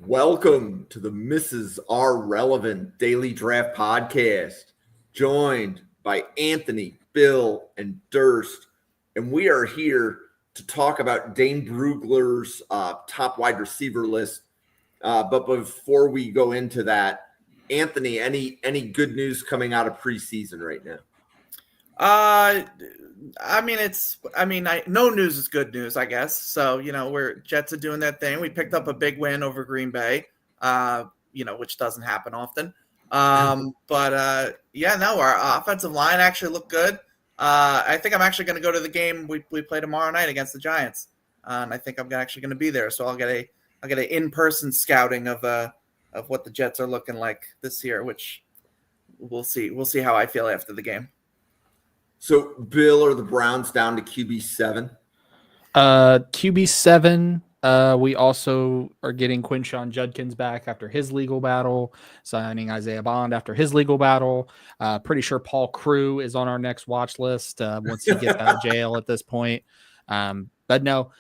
Welcome to the Mrs. R Relevant Daily Draft Podcast, joined by Anthony, Bill, and Durst. And we are here to talk about Dane Brugler's top wide receiver list. But before we go into that, Anthony, any good news coming out of preseason right now? No news is good news, I guess. So, we're Jets are doing that thing. We picked up a big win over Green Bay, which doesn't happen often. Our offensive line actually looked good. I think I'm actually going to go to the game we play tomorrow night against the Giants. And I think I'm actually going to be there. So I'll get a in-person scouting of what the Jets are looking like this year, which we'll see. We'll see how I feel after the game. So, Bill, are the Browns down to QB7? QB7. We also are getting Quinshon Judkins back after his legal battle, signing Isaiah Bond after his legal battle. Pretty sure Paul Crew is on our next watch list once he gets out of jail at this point. But no,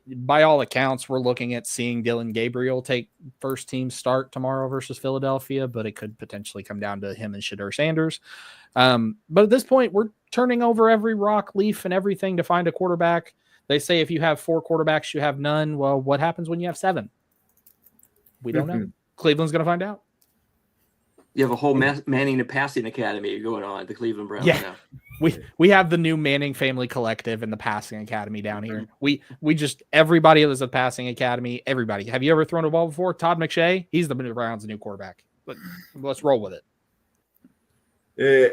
by all accounts, we're looking at seeing Dillon Gabriel take first team start tomorrow versus Philadelphia, but it could potentially come down to him and Shedeur Sanders. But at this point, we're turning over every rock, leaf, and everything to find a quarterback. They say if you have 4 quarterbacks, you have none. Well, what happens when you have 7? We don't know. Cleveland's going to find out. You have a whole Manning and passing academy going on at the Cleveland Browns now. We have the new Manning family collective in the passing academy down here. We just everybody is a passing academy. Everybody. Have you ever thrown a ball before? Todd McShay, he's the Browns' new quarterback. But let's roll with it.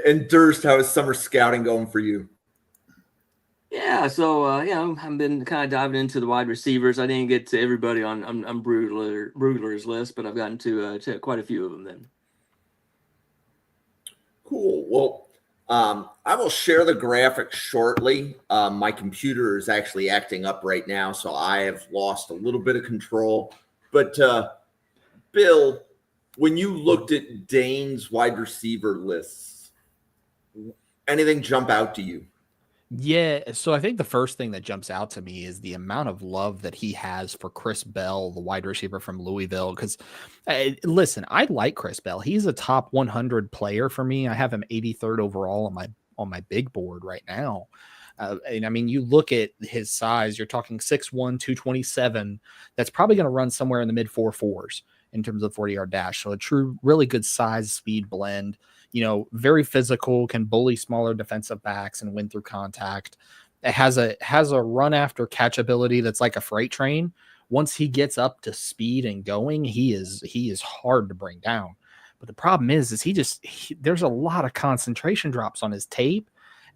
And Durst, how is summer scouting going for you? Yeah, so I've been kind of diving into the wide receivers. I didn't get to everybody on Brugler's list, but I've gotten to quite a few of them then. Cool. Well, I will share the graphics shortly. My computer is actually acting up right now, so I have lost a little bit of control. But Bill, when you looked at Dane's wide receiver lists, anything jump out to you? Yeah, so I think the first thing that jumps out to me is the amount of love that he has for Chris Bell, the wide receiver from Louisville. Because, listen, I like Chris Bell. He's a top 100 player for me. I have him 83rd overall on my big board right now. And I mean, you look at his size, you're talking 6'1", 227. That's probably going to run somewhere in the mid 4.4s in terms of 40-yard dash. So a true, really good size speed blend. Very physical, can bully smaller defensive backs and win through contact. It has a run after catch ability that's like a freight train. Once he gets up to speed and going, he is hard to bring down. But the problem is there's a lot of concentration drops on his tape,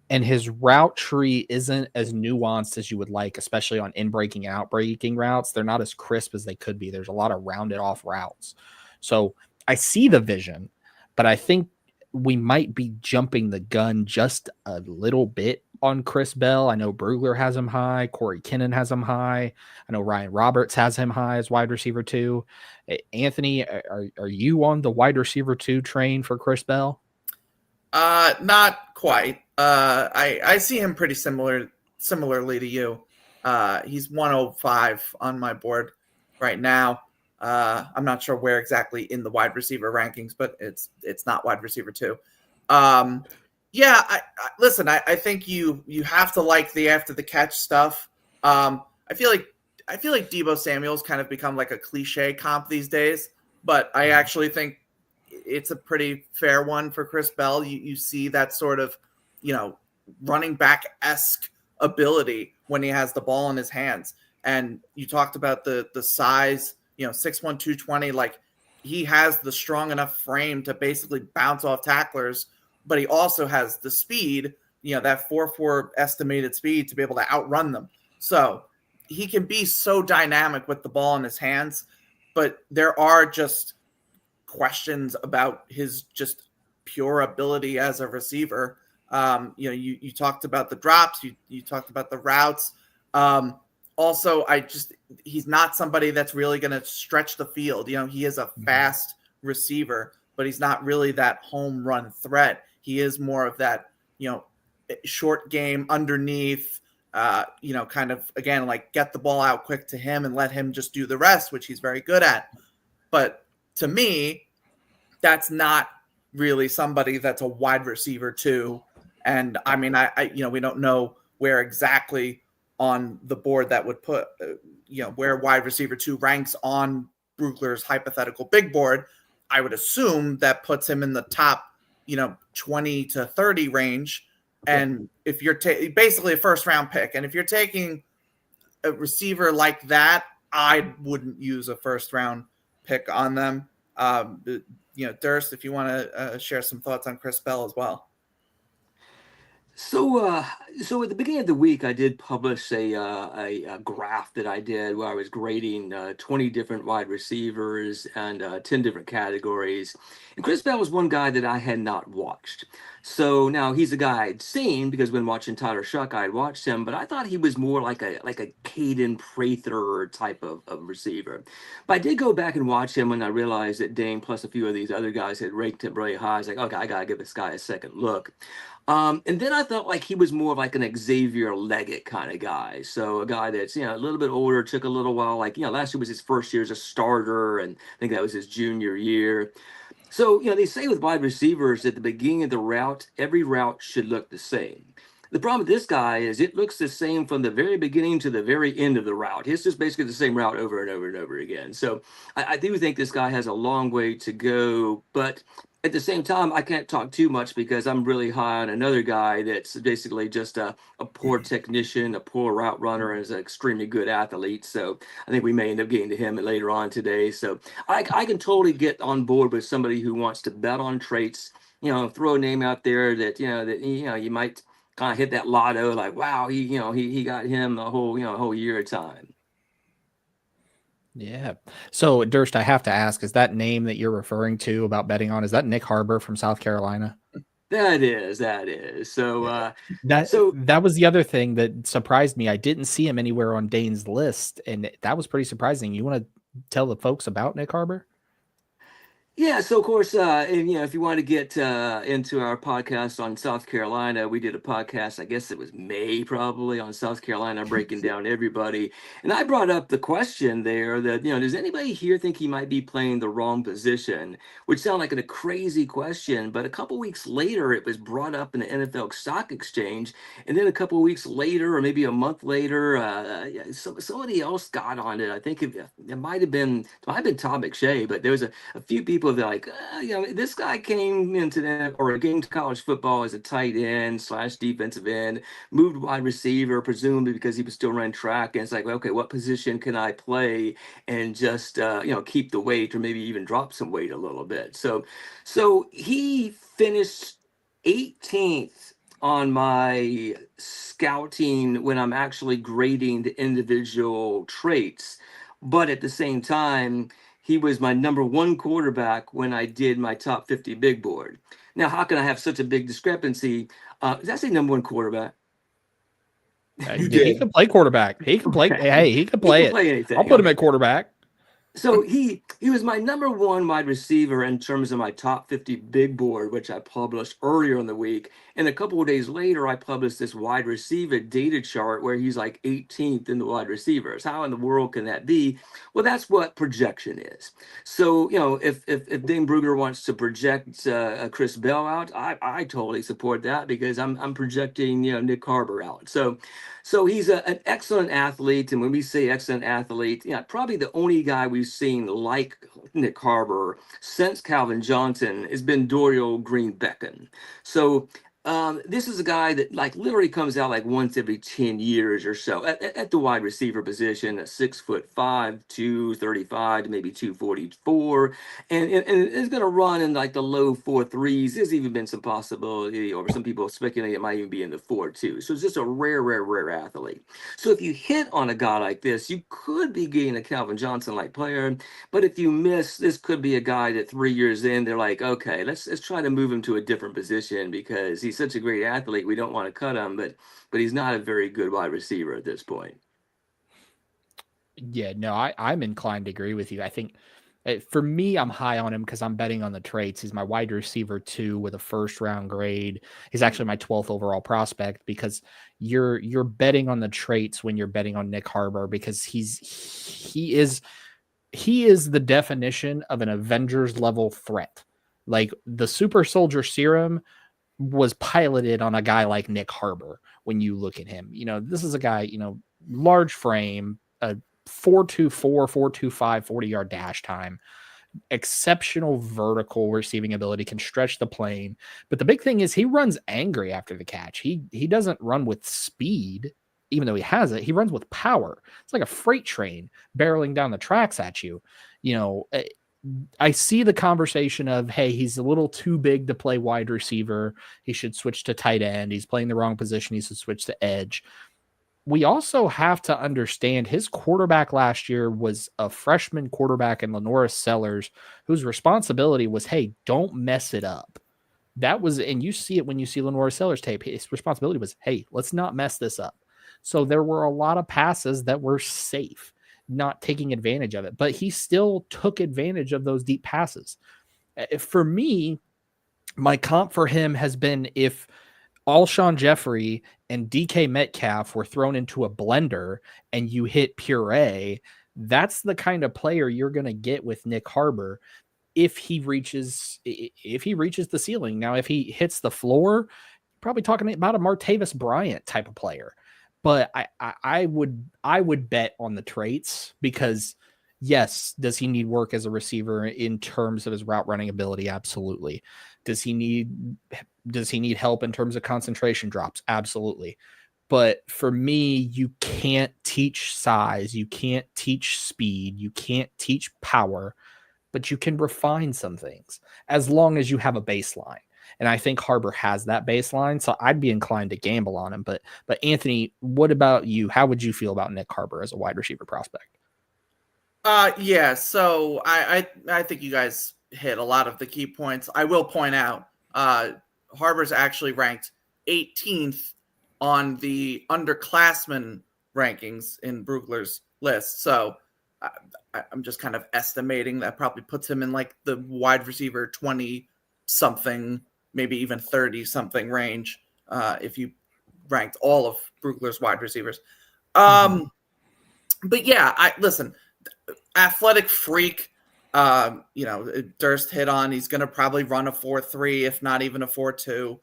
and his route tree isn't as nuanced as you would like, especially on in-breaking and out-breaking routes. They're not as crisp as they could be. There's a lot of rounded off routes. So I see the vision, but I think we might be jumping the gun just a little bit on Chris Bell. I know Brugler has him high. Corey Kinnan has him high. I know Ryan Roberts has him high as wide receiver 2. Anthony, are you on the wide receiver 2 train for Chris Bell? Not quite. I see him pretty similarly to you. He's 105 on my board right now. I'm not sure where exactly in the wide receiver rankings, but it's not wide receiver 2. Listen, I think you have to like the after the catch stuff. I feel like Deebo Samuel's kind of become like a cliche comp these days, but I actually think it's a pretty fair one for Chris Bell. You see that sort of, running back-esque ability when he has the ball in his hands. And you talked about the size, 6'1", 220, like he has the strong enough frame to basically bounce off tacklers, but he also has the speed, that 4.4 estimated speed to be able to outrun them. So he can be so dynamic with the ball in his hands, but there are just questions about his just pure ability as a receiver. You talked about the drops, you talked about the routes. Also, he's not somebody that's really going to stretch the field. He is a fast receiver, but he's not really that home run threat. He is more of that, short game underneath, kind of, again, like get the ball out quick to him and let him just do the rest, which he's very good at. But to me, that's not really somebody that's a wide receiver too. And I mean, I we don't know where exactly on the board that would put, where wide receiver 2 ranks on Brugler's hypothetical big board. I would assume that puts him in the top, 20 to 30 range. And if you're basically a first round pick, and if you're taking a receiver like that, I wouldn't use a first round pick on them. Durst, if you want to share some thoughts on Chris Bell as well. So at the beginning of the week, I did publish a graph that I did where I was grading 20 different wide receivers and 10 different categories. And Chris Bell was one guy that I had not watched. So now he's a guy I'd seen because when watching Tyler Shuck, I had watched him, but I thought he was more like a Caden Prather type of receiver. But I did go back and watch him when I realized that Dane plus a few of these other guys had ranked him really high. I was like, okay, I got to give this guy a second look. And then I felt like he was more of like an Xavier Leggett kind of guy. So a guy that's, a little bit older, took a little while, last year was his first year as a starter, and I think that was his junior year. So, they say with wide receivers at the beginning of the route, every route should look the same. The problem with this guy is it looks the same from the very beginning to the very end of the route. It's just basically the same route over and over and over again. So I do think this guy has a long way to go, but at the same time, I can't talk too much because I'm really high on another guy that's basically just a poor technician, a poor route runner, and is an extremely good athlete. So I think we may end up getting to him later on today. So I can totally get on board with somebody who wants to bet on traits, throw a name out there that, you might kind of hit that lotto, like, wow, he got him a whole year of time. Yeah. So Durst, I have to ask, is that name that you're referring to about betting on, is that Nick Harbor from South Carolina? That is. So, that was the other thing that surprised me. I didn't see him anywhere on Dane's list, and that was pretty surprising. You want to tell the folks about Nick Harbor? Yeah, so of course, if you want to get into our podcast on South Carolina, we did a podcast, I guess it was May probably, on South Carolina, breaking down everybody. And I brought up the question there that, does anybody here think he might be playing the wrong position? Which sounded like a crazy question, but a couple weeks later, it was brought up in the NFL Stock Exchange. And then a couple weeks later, or maybe a month later, somebody else got on it. I think it might have been Todd McShay, but there was a few people that like, this guy came into college football as a tight end / defensive end, moved wide receiver, presumably because he was still running track. And it's like, okay, what position can I play and just, keep the weight or maybe even drop some weight a little bit. So he finished 18th on my scouting when I'm actually grading the individual traits. But at the same time, he was my number 1 quarterback when I did my top 50 big board. Now, how can I have such a big discrepancy? Did I say number 1 quarterback? He can play quarterback. He can play. Hey, he can play anything. I'll put him at quarterback. So he was my number 1 wide receiver in terms of my top 50 big board, which I published earlier in the week. And a couple of days later, I published this wide receiver data chart where he's like 18th in the wide receivers. How in the world can that be? Well, that's what projection is. So, if Dane Brugler wants to project Chris Bell out, I totally support that because I'm projecting, Nick Harbor out. So he's an excellent athlete. And when we say excellent athlete, probably the only guy we've seen like Nick Harbor since Calvin Johnson has been Dorial Green-Beckham. So this is a guy that literally comes out once every 10 years or so at the wide receiver position at 6'5", 235 to maybe 244, and it's going to run in the low 4.3s. There's even been some possibility, or some people speculate it might even be in the 4.2. So it's just a rare athlete. So if you hit on a guy like this, you could be getting a Calvin Johnson-like player. But if you miss, this could be a guy that 3 years in, they're like, okay, let's try to move him to a different position because he's such a great athlete. We don't want to cut him, but he's not a very good wide receiver at this point. Yeah, no, I'm inclined to agree with you. I think for me, I'm high on him because I'm betting on the traits. He's my wide receiver 2 with a 1st round grade. He's actually my 12th overall prospect because you're betting on the traits when you're betting on Nick Harbor because he is he is the definition of an Avengers level threat. Like the super soldier serum was piloted on a guy like Nick Harbor. When you look at him, this is a guy, large frame, a 4.24, 4.25, 40-yard dash time, exceptional vertical receiving ability, can stretch the plane. But the big thing is he runs angry after the catch. He doesn't run with speed, even though he has it. He runs with power. It's like a freight train barreling down the tracks at you. I see the conversation of, hey, he's a little too big to play wide receiver. He should switch to tight end. He's playing the wrong position. He should switch to edge. We also have to understand his quarterback last year was a freshman quarterback in Lenoris Sellers, whose responsibility was, hey, don't mess it up. That was, and you see it when you see Lenoris Sellers tape. His responsibility was, hey, let's not mess this up. So there were a lot of passes that were safe, not taking advantage of it, but he still took advantage of those deep passes. For me, my comp for him has been if Alshon Jeffrey and DK Metcalf were thrown into a blender and you hit puree, that's the kind of player you're going to get with Nick Harbor if he reaches the ceiling. Now, if he hits the floor, probably talking about a Martavis Bryant type of player. But I would bet on the traits because, yes, does he need work as a receiver in terms of his route running ability? Absolutely. Does he need help in terms of concentration drops? Absolutely. But for me, you can't teach size, you can't teach speed, you can't teach power, but you can refine some things as long as you have a baseline. And I think Harbor has that baseline, so I'd be inclined to gamble on him. But Anthony, what about you? How would you feel about Nick Harbor as a wide receiver prospect? Yeah, so I think you guys hit a lot of the key points. I will point out Harbor's actually ranked 18th on the underclassmen rankings in Brugler's list. So I'm just kind of estimating that probably puts him in like the wide receiver 20-something, maybe even 30-something range if you ranked all of Brugler's wide receivers. But yeah, listen, athletic freak, Durst hit on, he's going to probably run a 4.3, if not even a 4.2.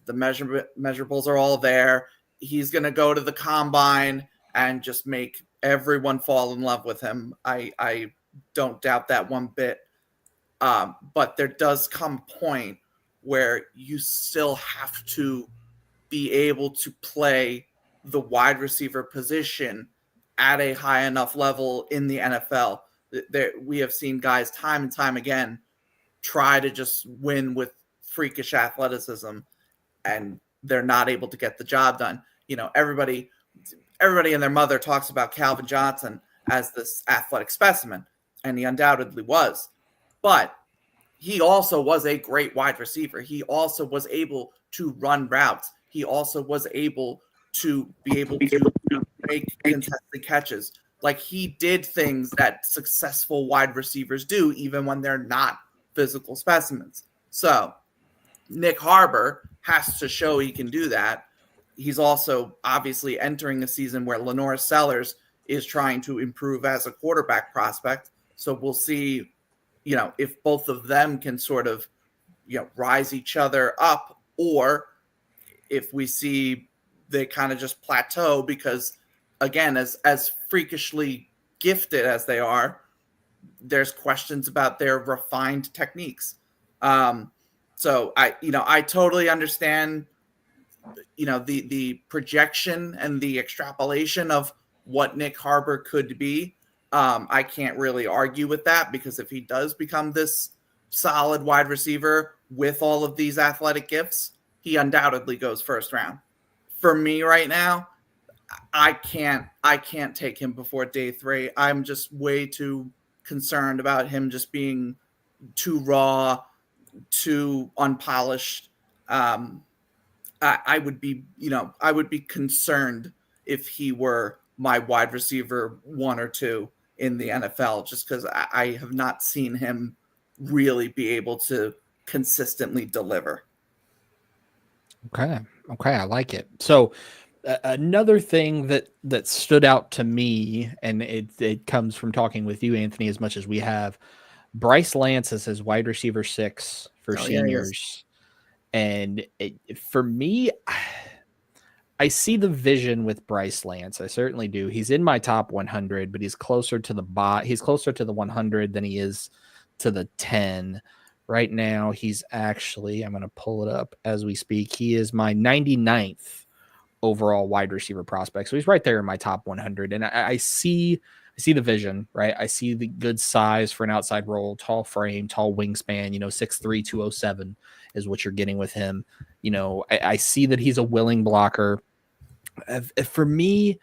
The measurables are all there. He's going to go to the combine and just make everyone fall in love with him. I don't doubt that one bit. But there does come a point where you still have to be able to play the wide receiver position at a high enough level in the NFL. We have seen guys time and time again try to just win with freakish athleticism, and they're not able to get the job done. Everybody and their mother talks about Calvin Johnson as this athletic specimen, and he undoubtedly was. But he also was a great wide receiver. He also was able to run routes. He also was able to make contested catches. Like, he did things that successful wide receivers do, even when they're not physical specimens. So Nick Harbor has to show he can do that. He's also obviously entering a season where Lenoris Sellers is trying to improve as a quarterback prospect. So we'll see, if both of them can sort of, rise each other up, or if we see they kind of just plateau because, again, as freakishly gifted as they are, there's questions about their refined techniques. So I totally understand, the projection and the extrapolation of what Nick Harbor could be. I can't really argue with that, because if he does become this solid wide receiver with all of these athletic gifts, he undoubtedly goes first round. For me right now, I can't take him before day 3. I'm just way too concerned about him just being too raw, too unpolished. I would be concerned if he were my wide receiver 1 or 2 in the NFL, just because I have not seen him really be able to consistently deliver. Okay, I like it. So Another thing that stood out to me, and it comes from talking with you, Anthony, as much as we have, Bryce Lance is his wide receiver 6 for seniors. And for me, I see the vision with Bryce Lance. I certainly do. He's in my top 100, but he's closer to the 100 than he is to the 10. Right now, he's actually, I'm going to pull it up as we speak. He is my 99th overall wide receiver prospect. So he's right there in my top 100. And I see the vision, right? I see the good size for an outside role, tall frame, tall wingspan, 6'3", 207 is what you're getting with him. I see that he's a willing blocker. For me,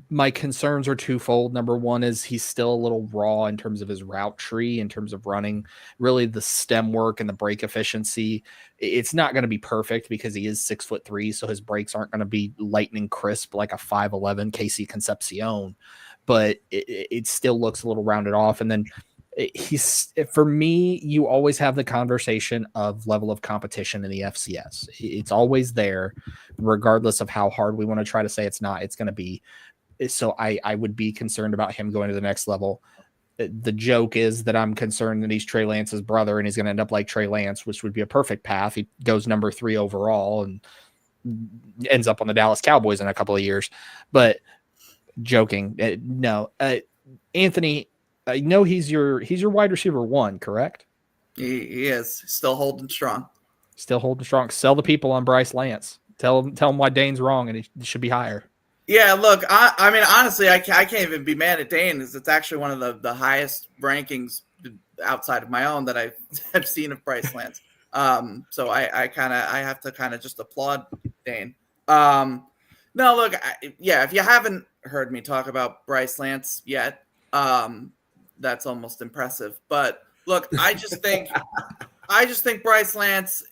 my concerns are twofold. Number one is he's still a little raw in terms of his route tree, in terms of running, really the stem work and the break efficiency. It's not going to be perfect because he is 6'3", so his breaks aren't going to be lightning crisp like a 5'11" Casey Concepcion, but it still looks a little rounded off. And then for me, you always have the conversation of level of competition in the FCS. It's always there, regardless of how hard we want to try to say it's not. It's going to be. So I would be concerned about him going to the next level. The joke is that I'm concerned that he's Trey Lance's brother and he's going to end up like Trey Lance, which would be a perfect path. He goes number 3 overall and ends up on the Dallas Cowboys in a couple of years. But joking, no. Anthony, I know he's your wide receiver 1, correct? He is still holding strong. Still holding strong. Sell the people on Bryce Lance. Tell him why Dane's wrong and he should be higher. Yeah, look, I mean, honestly, I can't even be mad at Dane. It's actually one of the highest rankings outside of my own that I've seen of Bryce Lance. So I have to kind of just applaud Dane. No, look, if you haven't heard me talk about Bryce Lance yet, that's almost impressive. But look, I just think Bryce Lance,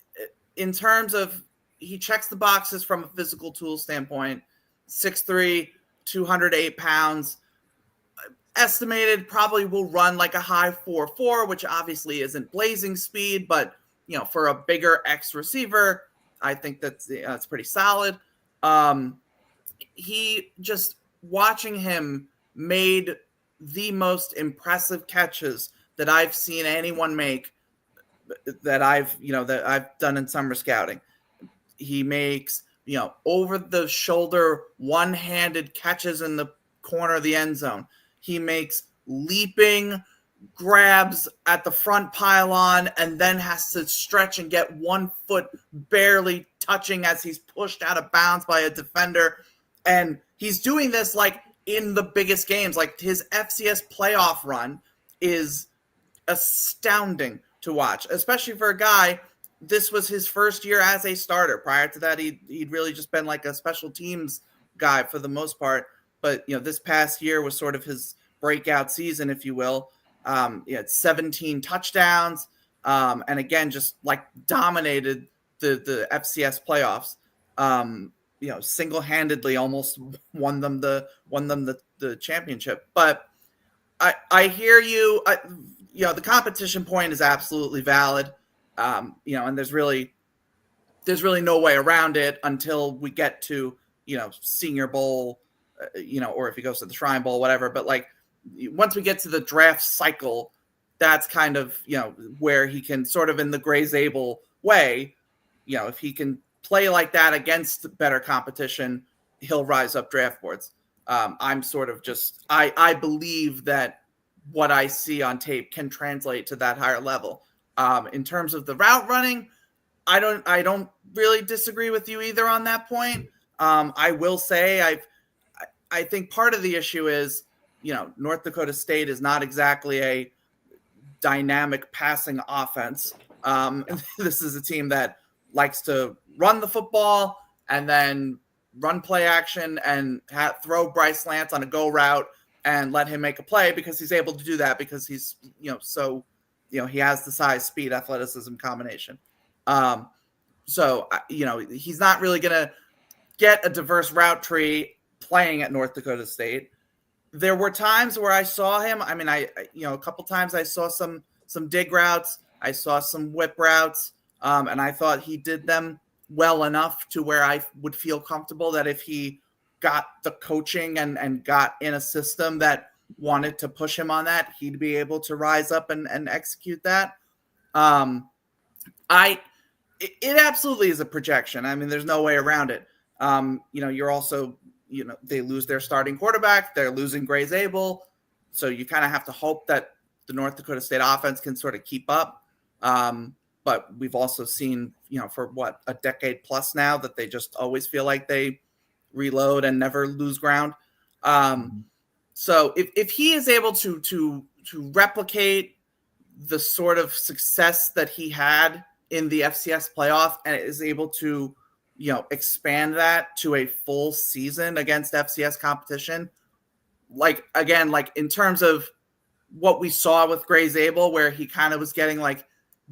in terms of, he checks the boxes from a physical tool standpoint. 6'3", 208 pounds, estimated probably will run like a high 4.4, which obviously isn't blazing speed, but for a bigger X receiver, I think that's pretty solid. He just, watching him, made the most impressive catches that I've seen anyone make that I've done in summer scouting. He makes over the shoulder, one-handed catches in the corner of the end zone. He makes leaping grabs at the front pylon and then has to stretch and get one foot barely touching as he's pushed out of bounds by a defender. And he's doing this like in the biggest games. Like his FCS playoff run is astounding to watch, especially for a guy. This was his first year as a starter. Prior to that, he'd really just been like a special teams guy for the most part. But, this past year was sort of his breakout season, if you will. He had 17 touchdowns. And again, just like dominated the FCS playoffs. Single-handedly almost won them the championship. But I hear you. The competition point is absolutely valid. And there's really no way around it until we get to, Senior Bowl, or if he goes to the Shrine Bowl, whatever. But like once we get to the draft cycle, that's kind of, where he can sort of in the Gray Zabel way, if he can play like that against better competition, he'll rise up draft boards. I'm sort of just, I believe that what I see on tape can translate to that higher level. In terms of the route running, I don't really disagree with you either on that point. I will say I think part of the issue is, North Dakota State is not exactly a dynamic passing offense. This is a team that likes to run the football and then run play action and throw Bryce Lance on a go route and let him make a play because he's able to do that because he's, he has the size, speed, athleticism combination. So he's not really going to get a diverse route tree playing at North Dakota State. There were times where I saw him. I mean, a couple times I saw some dig routes. I saw some whip routes. And I thought he did them well enough to where I would feel comfortable that if he got the coaching and got in a system that wanted to push him on that, he'd be able to rise up and execute that. It absolutely is a projection. I mean, there's no way around it. You're also, they lose their starting quarterback. They're losing Grace Abel. So you kind of have to hope that the North Dakota State offense can sort of keep up. But we've also seen, for a decade plus now, that they just always feel like they reload and never lose ground. So if he is able to replicate the sort of success that he had in the FCS playoff and is able to, expand that to a full season against FCS competition, like in terms of what we saw with Grace Abel, where he kind of was getting like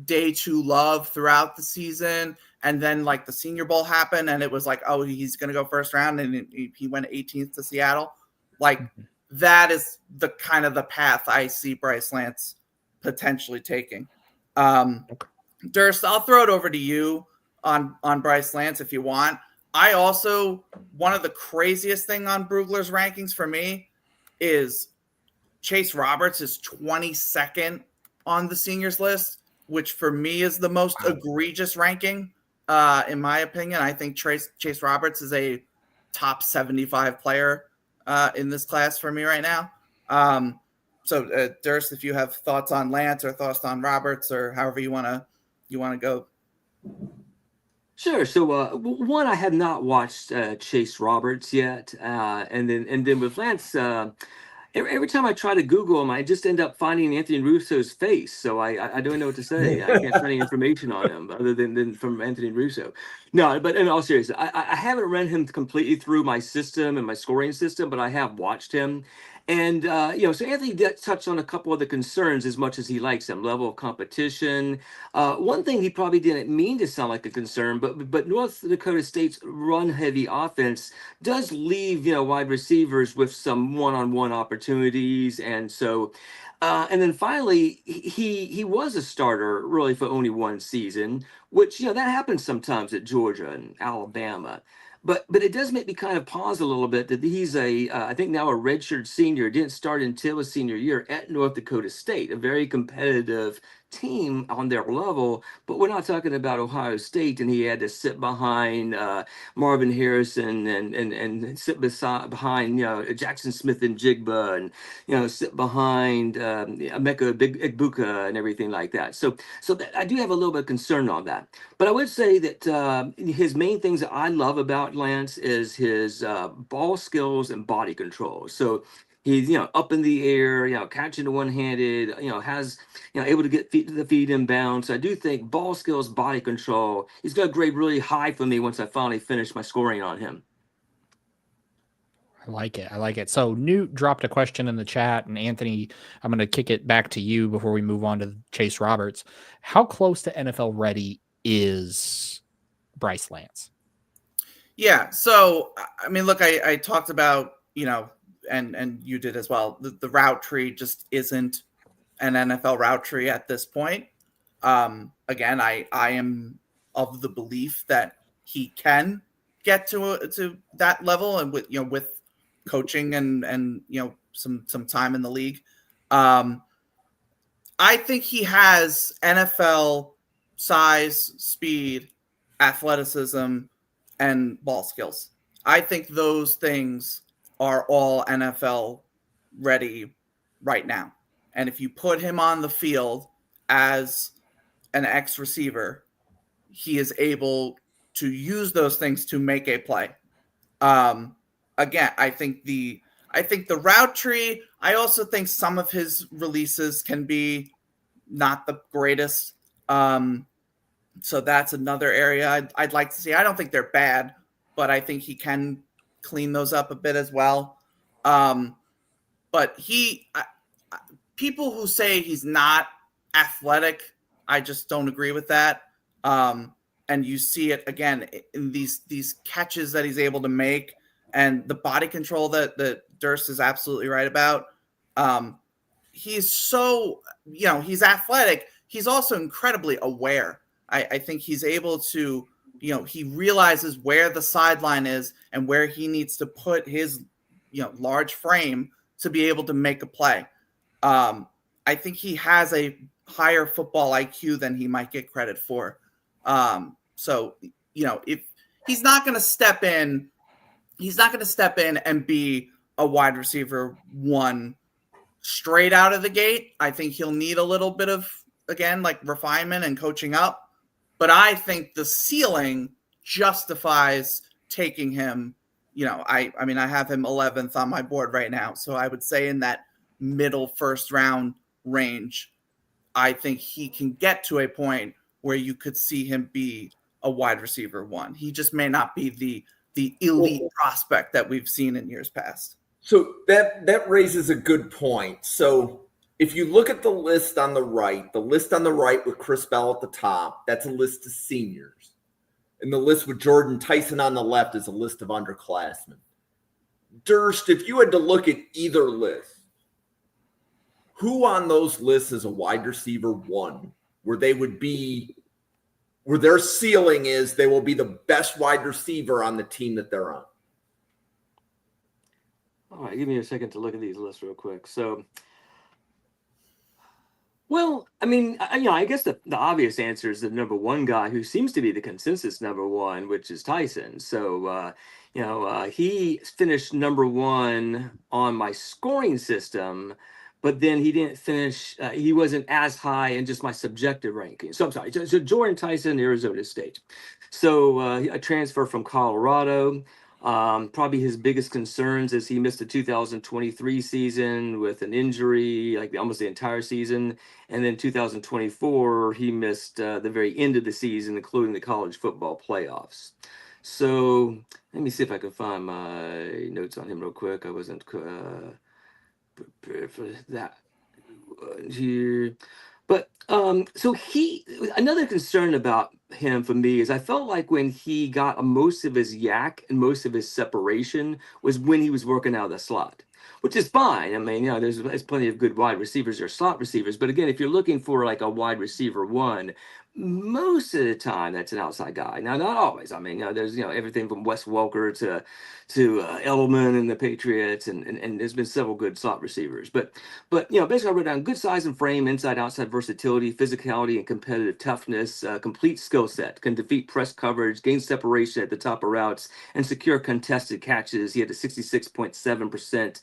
day 2 love throughout the season. And then like the Senior Bowl happened and it was like, oh, he's going to go first round. And he went 18th to Seattle. Like that is the kind of the path I see Bryce Lance potentially taking. Durst, I'll throw it over to you on Bryce Lance if you want. I also, one of the craziest thing on Brugler's rankings for me is Chase Roberts is 22nd on the seniors list, which for me is the most egregious ranking. In my opinion, I think Chase Roberts is a top 75 player in this class for me right now. So Durst, if you have thoughts on Lance or thoughts on Roberts or however you want to go. Sure. So one, I have not watched Chase Roberts yet, and then with Lance, every time I try to Google him, I just end up finding Anthony Russo's face. So I don't know what to say. I can't find any information on him other than from Anthony Russo. No, but in all seriousness, I haven't run him completely through my system and my scoring system, but I have watched him. And, so Anthony touched on a couple of the concerns as much as he likes them, level of competition. One thing he probably didn't mean to sound like a concern, but North Dakota State's run-heavy offense does leave, wide receivers with some one-on-one opportunities. And so, and then finally, he was a starter really for only one season, which, that happens sometimes at Georgia and Alabama. But it does make me kind of pause a little bit that he's I think now a redshirt senior, didn't start until his senior year at North Dakota State, a very competitive team on their level. But we're not talking about Ohio State, and he had to sit behind Marvin Harrison and sit behind Jackson Smith and Jigba, and sit behind Emeka Egbuka and everything like that. So I do have a little bit of concern on that. But I would say that his main things that I love about Lance is his ball skills and body control. So he's up in the air, catching the one-handed, has able to get the feet in bounds. So I do think ball skills, body control, he's going to grade really high for me once I finally finish my scoring on him. I like it. So Newt dropped a question in the chat, and Anthony, I'm going to kick it back to you before we move on to Chase Roberts. How close to NFL ready is Bryce Lance? Yeah. So, I mean, look, I talked about, and you did as well. The route tree just isn't an NFL route tree at this point. Again, I am of the belief that he can get to that level, and with coaching and some time in the league. I think he has NFL size, speed, athleticism, and ball skills. I think those things are all NFL ready right now. And if you put him on the field as an X receiver, he is able to use those things to make a play. Again, I think the route tree, I also think some of his releases can be not the greatest. So that's another area I'd like to see. I don't think they're bad, but I think he can clean those up a bit as well. But people who say he's not athletic, I just don't agree with that. And you see it again in these catches that he's able to make, and the body control that Durst is absolutely right about. He's so, he's athletic. He's also incredibly aware. I think he's able to he realizes where the sideline is and where he needs to put his, large frame to be able to make a play. I think he has a higher football IQ than he might get credit for. So, if he's not going to step in, and be a wide receiver one straight out of the gate. I think he'll need a little bit of, again, like refinement and coaching up. But I think the ceiling justifies taking him. I have him 11th on my board right now. So I would say in that middle first round range, I think he can get to a point where you could see him be a wide receiver one. He just may not be the elite prospect that we've seen in years past. So that raises a good point. So if you look at the list on the right with Chris Bell at the top, that's a list of seniors. And the list with Jordyn Tyson on the left is a list of underclassmen. Durst, if you had to look at either list, who on those lists is a wide receiver one, where their ceiling is they will be the best wide receiver on the team that they're on? All right, give me a second to look at these lists real quick. So, well, I guess the obvious answer is the number one guy who seems to be the consensus number one, which is Tyson. So, he finished number one on my scoring system, but then he didn't finish. He wasn't as high in just my subjective ranking. So I'm sorry. So Jordyn Tyson, Arizona State. So a transfer from Colorado. Probably his biggest concerns is he missed the 2023 season with an injury, like almost the entire season. And then 2024, he missed the very end of the season, including the college football playoffs. So let me see if I can find my notes on him real quick. I wasn't prepared for that here. But so another concern about him for me is I felt like when he got most of his yak and most of his separation was when he was working out of the slot, which is fine. There's plenty of good wide receivers or slot receivers. But again, if you're looking for like a wide receiver one, most of the time that's an outside guy. Now, not always. There's everything from Wes Welker to Edelman and the Patriots, and there's been several good slot receivers. But basically I wrote down good size and frame, inside outside versatility, physicality and competitive toughness, complete skill set, can defeat press coverage, gain separation at the top of routes, and secure contested catches. He had a 66.7%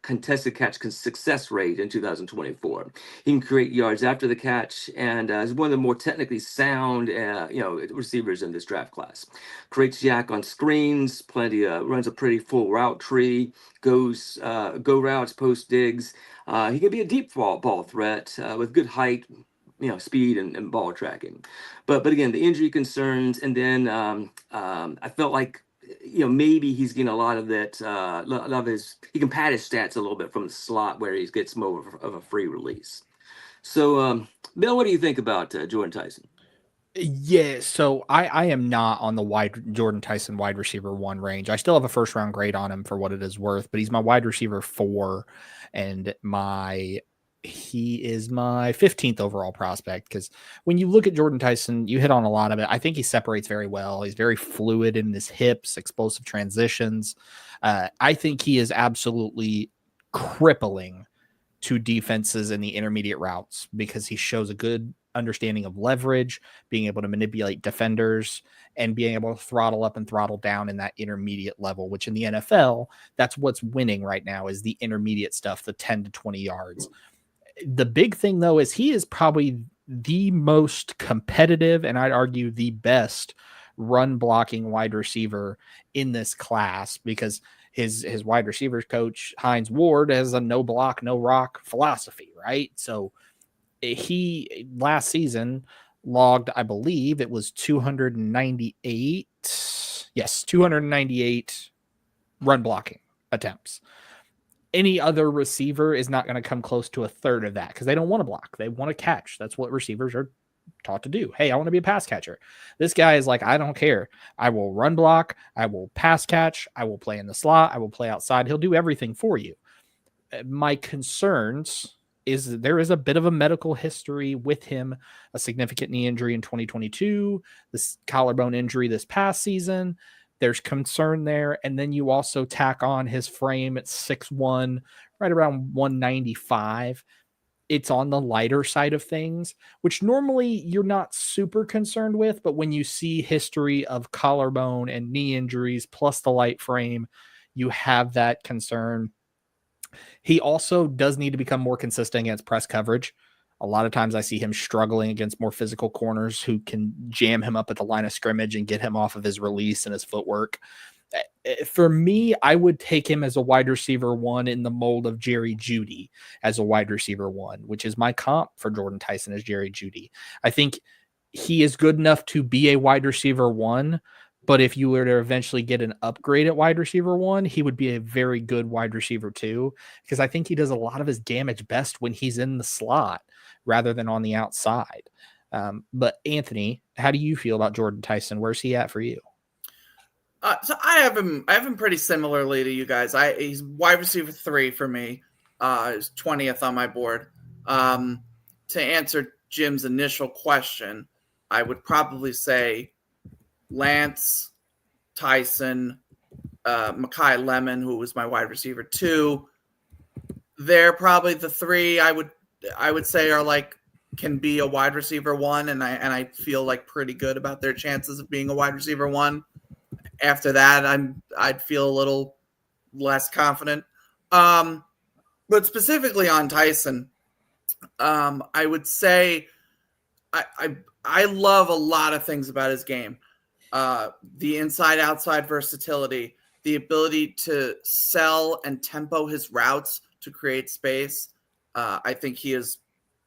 contested catch success rate in 2024. He can create yards after the catch, and is one of the more technically sound receivers in this draft class. Creates yak on screens, runs a pretty full route tree, go routes, post digs. He can be a deep ball threat with good height, speed and ball tracking. But again, the injury concerns, and then I felt like maybe he's getting a lot of that. He can pad his stats a little bit from the slot where he gets more of a free release. So, Bill, what do you think about Jordyn Tyson? Yeah, so I am not on the Jordyn Tyson wide receiver one range. I still have a first round grade on him for what it is worth, but he's my wide receiver 4, and he is my 15th overall prospect. Because when you look at Jordyn Tyson, you hit on a lot of it. I think he separates very well. He's very fluid in his hips, explosive transitions. I think he is absolutely crippling to defenses in the intermediate routes because he shows a good understanding of leverage, being able to manipulate defenders, and being able to throttle up and throttle down in that intermediate level, which in the NFL, that's what's winning right now, is the intermediate stuff, the 10 to 20 yards. The big thing, though, is he is probably the most competitive, and I'd argue the best run blocking wide receiver in this class, because his wide receivers coach, Hines Ward, has a no block, no rock philosophy, right? So he last season logged, I believe it was 298 run blocking attempts. Any other receiver is not going to come close to a third of that because they don't want to block. They want to catch. That's what receivers are taught to do. Hey, I want to be a pass catcher. This guy is like, I don't care. I will run block. I will pass catch. I will play in the slot. I will play outside. He'll do everything for you. My concerns there is a bit of a medical history with him, a significant knee injury in 2022, this collarbone injury this past season. There's concern there. And then you also tack on his frame at 6'1", right around 195. It's on the lighter side of things, which normally you're not super concerned with. But when you see history of collarbone and knee injuries plus the light frame, you have that concern. He also does need to become more consistent against press coverage. A lot of times I see him struggling against more physical corners who can jam him up at the line of scrimmage and get him off of his release and his footwork. For me, I would take him as a wide receiver 1 in the mold of Jerry Jeudy as a wide receiver 1, which is my comp for Jordyn Tyson as Jerry Jeudy. I think he is good enough to be a wide receiver 1, but if you were to eventually get an upgrade at wide receiver 1, he would be a very good wide receiver 2, because I think he does a lot of his damage best when he's in the slot rather than on the outside. But Anthony, how do you feel about Jordyn Tyson? Where's he at for you? So I have him pretty similarly to you guys. He's wide receiver 3 for me. He's 20th on my board. To answer Jim's initial question, I would probably say Lance, Tyson, Makai Lemon, who was my wide receiver 2. They're probably the 3 I would say are like can be a wide receiver 1, and I feel like pretty good about their chances of being a wide receiver 1. After that, I'd feel a little less confident. But specifically on Tyson, I would say I love a lot of things about his game. The inside-outside versatility, the ability to sell and tempo his routes to create space. I think he is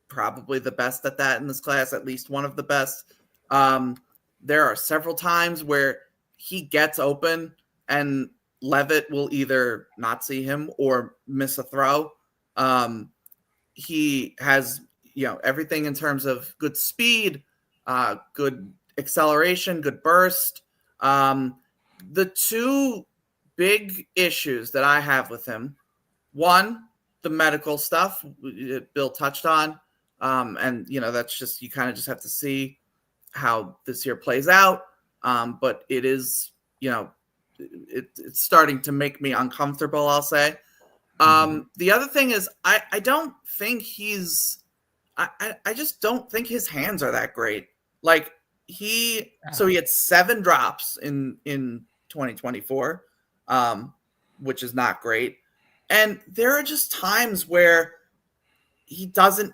probably the best at that in this class, at least one of the best. There are several times where he gets open and Levitt will either not see him or miss a throw. He has, everything in terms of good speed, good acceleration, good burst. The 2 big issues that I have with him, one, the medical stuff Bill touched on. And that's just, you kind of just have to see how this year plays out. But it is, it's starting to make me uncomfortable, I'll say. The other thing is I don't think I just don't think his hands are that great. Like so he had 7 drops in 2024, which is not great. And there are just times where he doesn't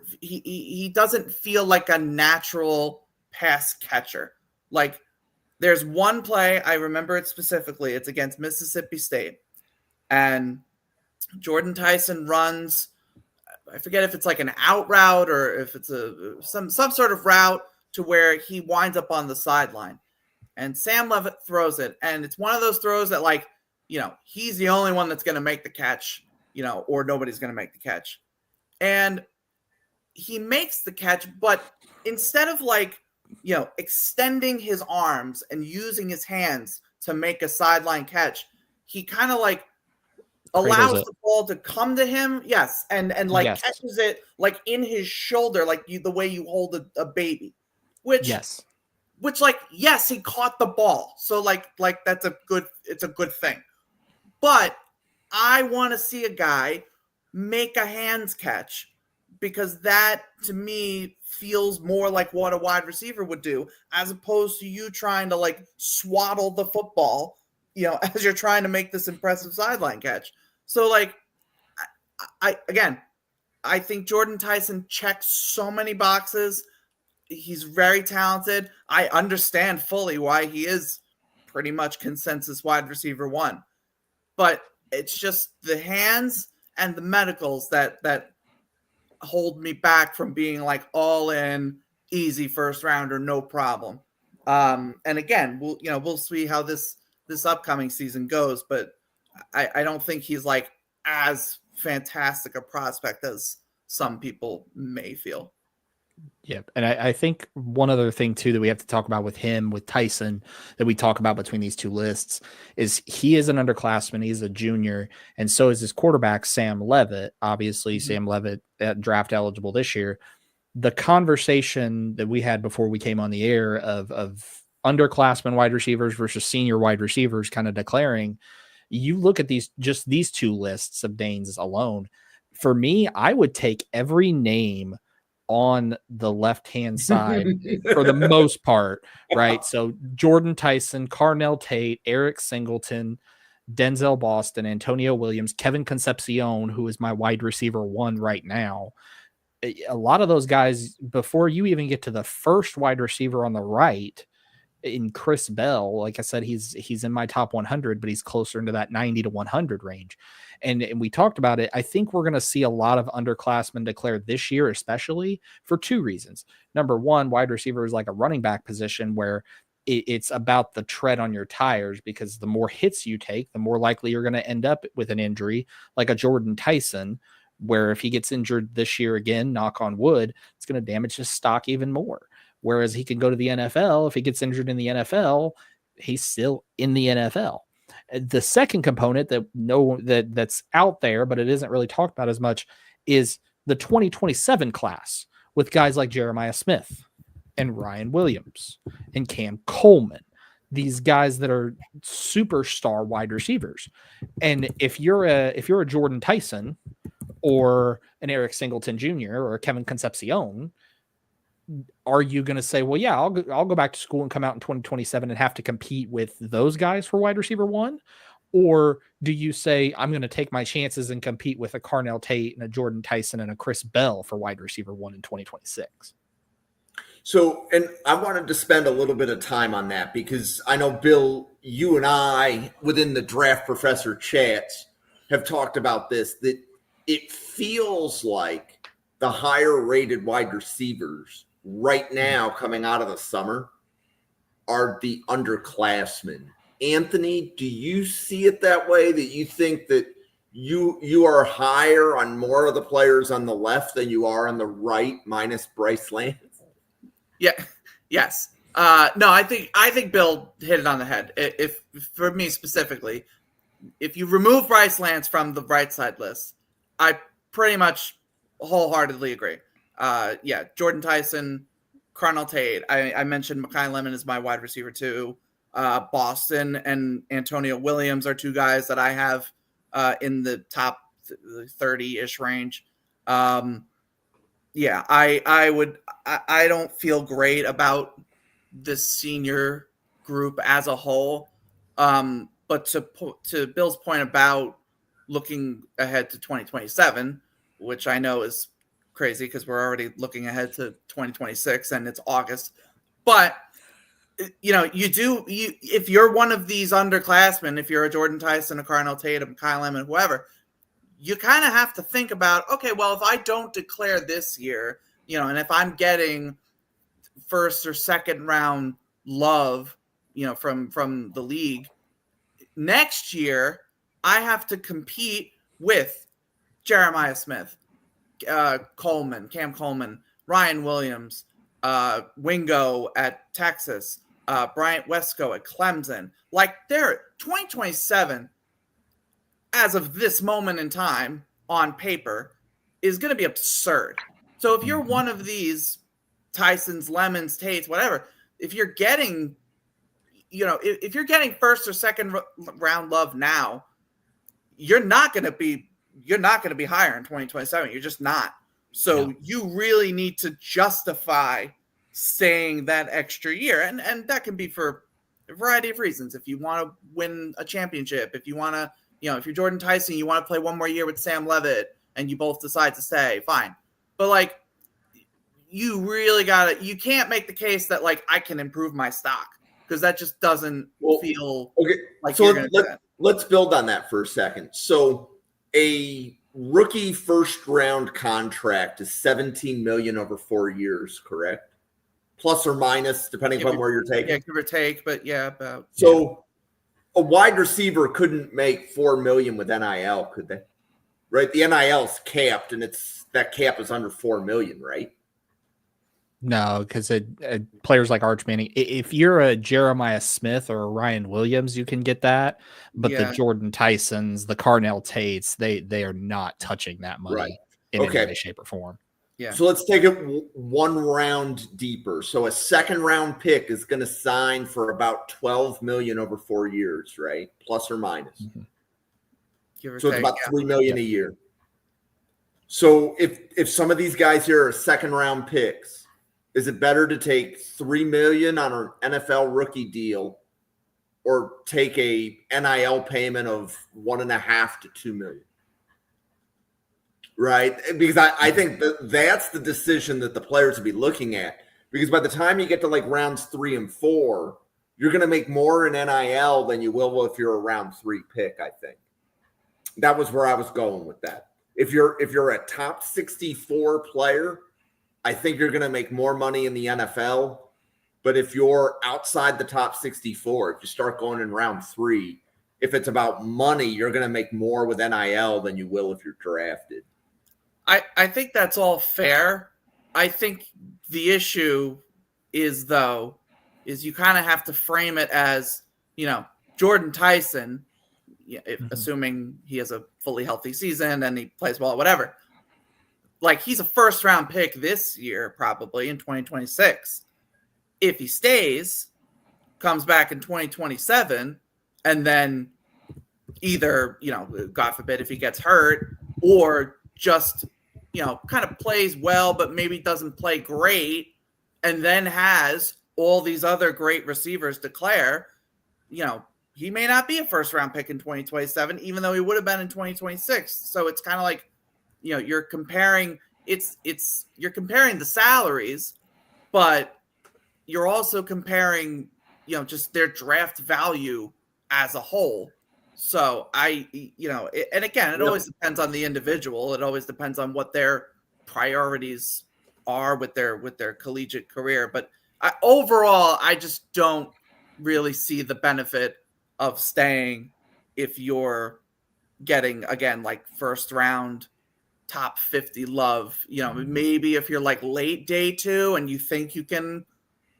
feel like a natural pass catcher. Like there's one play, I remember it specifically. It's against Mississippi State. And Jordyn Tyson runs, I forget if it's like an out route or if it's some sort of route to where he winds up on the sideline. And Sam Levitt throws it. And it's one of those throws that, like, he's the only one that's going to make the catch, or nobody's going to make the catch. And he makes the catch, but instead of extending his arms and using his hands to make a sideline catch, he kind of allows the ball to come to him. Yes. And yes. Catches it in his shoulder, the way you hold a baby, which, yes, he caught the ball. So it's a good thing. But I want to see a guy make a hands catch, because that to me feels more like what a wide receiver would do, as opposed to you trying to swaddle the football, as you're trying to make this impressive sideline catch. So I think Jordyn Tyson checks so many boxes. He's very talented. I understand fully why he is pretty much consensus wide receiver 1, but it's just the hands and the medicals that hold me back from being all in, easy first rounder, no problem. And again, we'll see how this upcoming season goes, but I don't think he's as fantastic a prospect as some people may feel. Yeah. And I think one other thing too that we have to talk about with him, with Tyson, that we talk about between these two lists is he is an underclassman. He's a junior. And so is his quarterback, Sam Levitt. Obviously, Sam Levitt draft eligible this year. The conversation that we had before we came on the air of underclassmen wide receivers versus senior wide receivers kind of declaring, you look at these two lists of Dane's alone. For me, I would take every name on the left-hand side for the most part, right? So Jordyn Tyson, Carnell Tate, Eric Singleton, Denzel Boston, Antonio Williams, Kevin Concepcion, who is my wide receiver 1 right now. A lot of those guys, before you even get to the first wide receiver on the right in Chris Bell, like I said, he's in my top 100, but he's closer into that 90 to 100 range. And we talked about it. I think we're going to see a lot of underclassmen declared this year, especially for 2 reasons. Number one, wide receiver is like a running back position where it's about the tread on your tires, because the more hits you take, the more likely you're going to end up with an injury like a Jordyn Tyson, where if he gets injured this year again, knock on wood, it's going to damage his stock even more. Whereas he can go to the NFL. If he gets injured in the NFL, he's still in the NFL. The second component that's out there, but it isn't really talked about as much, is the 2027 class with guys like Jeremiah Smith and Ryan Williams and Cam Coleman. These guys that are superstar wide receivers. And if you're a Jordyn Tyson or an Eric Singleton Jr. or a Kevin Concepcion, are you going to say, well, yeah, I'll go back to school and come out in 2027 and have to compete with those guys for wide receiver 1? Or do you say, I'm going to take my chances and compete with a Carnell Tate and a Jordyn Tyson and a Chris Bell for wide receiver 1 in 2026? So, and I wanted to spend a little bit of time on that because I know, Bill, you and I within the Draft Professor chats have talked about this, that it feels like the higher rated wide receivers right now coming out of the summer are the underclassmen. Anthony, do you see it that way, that you think that you are higher on more of the players on the left than you are on the right, minus Bryce Lance? Yeah. Yes. No, I think Bill hit it on the head. If for me specifically, if you remove Bryce Lance from the right side list, I pretty much wholeheartedly agree. Jordyn Tyson, Carnell Tate. I mentioned Makai Lemon is my wide receiver 2. Boston and Antonio Williams are 2 guys that I have in the top 30-ish range. I don't feel great about the senior group as a whole. But to Bill's point about looking ahead to 2027, which I know is crazy because we're already looking ahead to 2026 and it's August. But if you're one of these underclassmen, if you're a Jordyn Tyson, a Carnell Tate, a Makai Lemon, whoever, you kind of have to think about, okay, well, if I don't declare this year, and if I'm getting first or second round love, from the league, next year I have to compete with Jeremiah Smith, Cam Coleman, Ryan Williams, Wingo at Texas, Bryant Wesco at Clemson. Like, they're 2027, as of this moment in time, on paper, is going to be absurd. So if you're one of these Tysons, Lemons, Tates, whatever, if you're getting, if you're getting first or second round love now, you're not going to be higher in 2027. You're just not. So you really need to justify staying that extra year. And that can be for a variety of reasons. If you want to win a championship, if you want to, if you're Jordyn Tyson, you want to play one more year with Sam Levitt and you both decide to stay, fine. But like, you really you can't make the case that like I can improve my stock, because that just doesn't feel okay. Like so you're going to do that. Let's build on that for a second. So a rookie first round contract is $17 million over 4 years, correct? Plus or minus, depending upon where you're taking. Yeah, give or take, but about. So a wide receiver couldn't make $4 million with NIL, could they? Right? The NIL's capped, and that cap is under $4 million, right? No, because players like Arch Manning, if you're a Jeremiah Smith or a Ryan Williams, you can get that. But the Jordyn Tysons, the Carnell Tates, they are not touching that money in any way, shape, or form. Yeah. So let's take it one round deeper. So a second round pick is going to sign for about $12 million over 4 years, right? Plus or minus. Mm-hmm. So it's about $3 million a year. So if some of these guys here are second round picks, is it better to take $3 million on an NFL rookie deal or take a NIL payment of $1.5 to $2 million? Right? Because I think that's the decision that the players would be looking at. Because by the time you get to like rounds 3 and 4, you're going to make more in NIL than you will if you're a round 3 pick, I think. That was where I was going with that. If you're a top 64 player, I think you're going to make more money in the NFL. But if you're outside the top 64, if you start going in round 3, if it's about money, you're going to make more with NIL than you will if you're drafted. I think that's all fair. I think the issue is you kind of have to frame it as, Jordyn Tyson, assuming he has a fully healthy season and he plays well, whatever. Like, he's a first round pick this year, probably in 2026. If he stays, comes back in 2027, and then either, God forbid if he gets hurt, or just, kind of plays well, but maybe doesn't play great, and then has all these other great receivers declare, he may not be a first round pick in 2027, even though he would have been in 2026. So it's kind of like, you're comparing you're comparing the salaries, but you're also comparing, just their draft value as a whole. So and again, it always depends on the individual. It always depends on what their priorities are with their collegiate career. But overall, I just don't really see the benefit of staying if you're getting, again, like first round, top 50 love. Maybe if you're like late day 2 and you think you can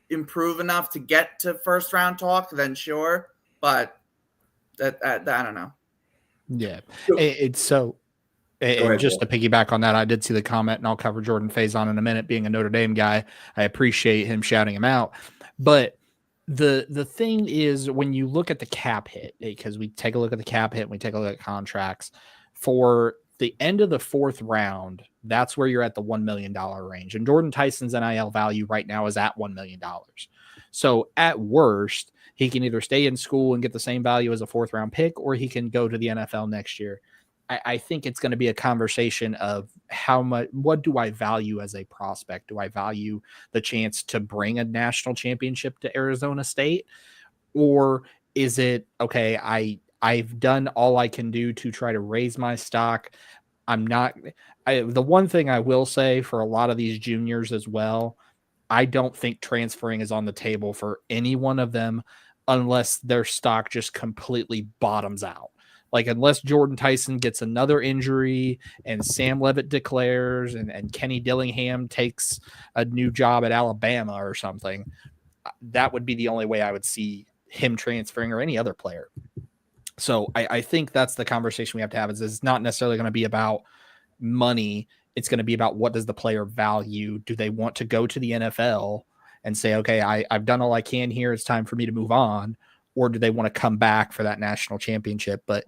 improve enough to get to first round talk, then sure. But that I don't know. Yeah. And just to piggyback on that, I did see the comment, and I'll cover Jordan Faison in a minute. Being a Notre Dame guy, I appreciate him shouting him out. But the thing is, when you look at the cap hit, because we take a look at the cap hit and we take a look at contracts for the end of the 4th round, that's where you're at the $1 million range. And Jordyn Tyson's NIL value right now is at $1 million. So at worst, he can either stay in school and get the same value as a 4th round pick, or he can go to the NFL next year. I think it's going to be a conversation of what do I value as a prospect? Do I value the chance to bring a national championship to Arizona State? Or is it, okay, I've done all I can do to try to raise my stock. The one thing I will say for a lot of these juniors as well, I don't think transferring is on the table for any one of them unless their stock just completely bottoms out. Like, unless Jordyn Tyson gets another injury and Sam Levitt declares and Kenny Dillingham takes a new job at Alabama or something, that would be the only way I would see him transferring, or any other player. So I think that's the conversation we have to have. Is it's not necessarily going to be about money. It's going to be about, what does the player value? Do they want to go to the NFL and say, okay, I've done all I can here, it's time for me to move on? Or do they want to come back for that national championship? But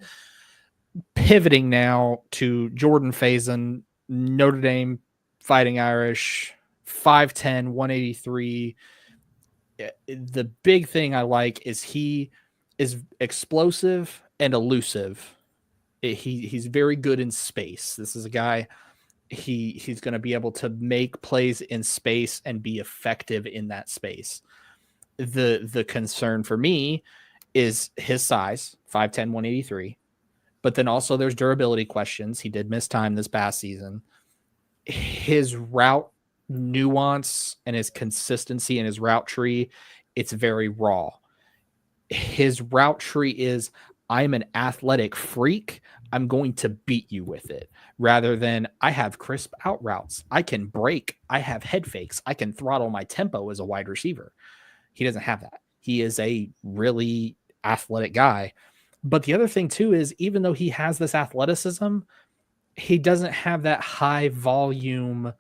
pivoting now to Jordyn Faison, Notre Dame Fighting Irish, 5'10", 183. The big thing I like is he is explosive and elusive. He's very good in space. This is a guy, he's going to be able to make plays in space and be effective in that space. The concern for me is his size, 5'10", 183. But then also there's durability questions. He did miss time this past season. His route nuance and his consistency in his route tree, it's very raw. His route tree is, I'm an athletic freak. I'm going to beat you with it, rather than I have crisp out routes. I can break. I have head fakes. I can throttle my tempo as a wide receiver. He doesn't have that. He is a really athletic guy. But the other thing too is, even though he has this athleticism, he doesn't have that high volume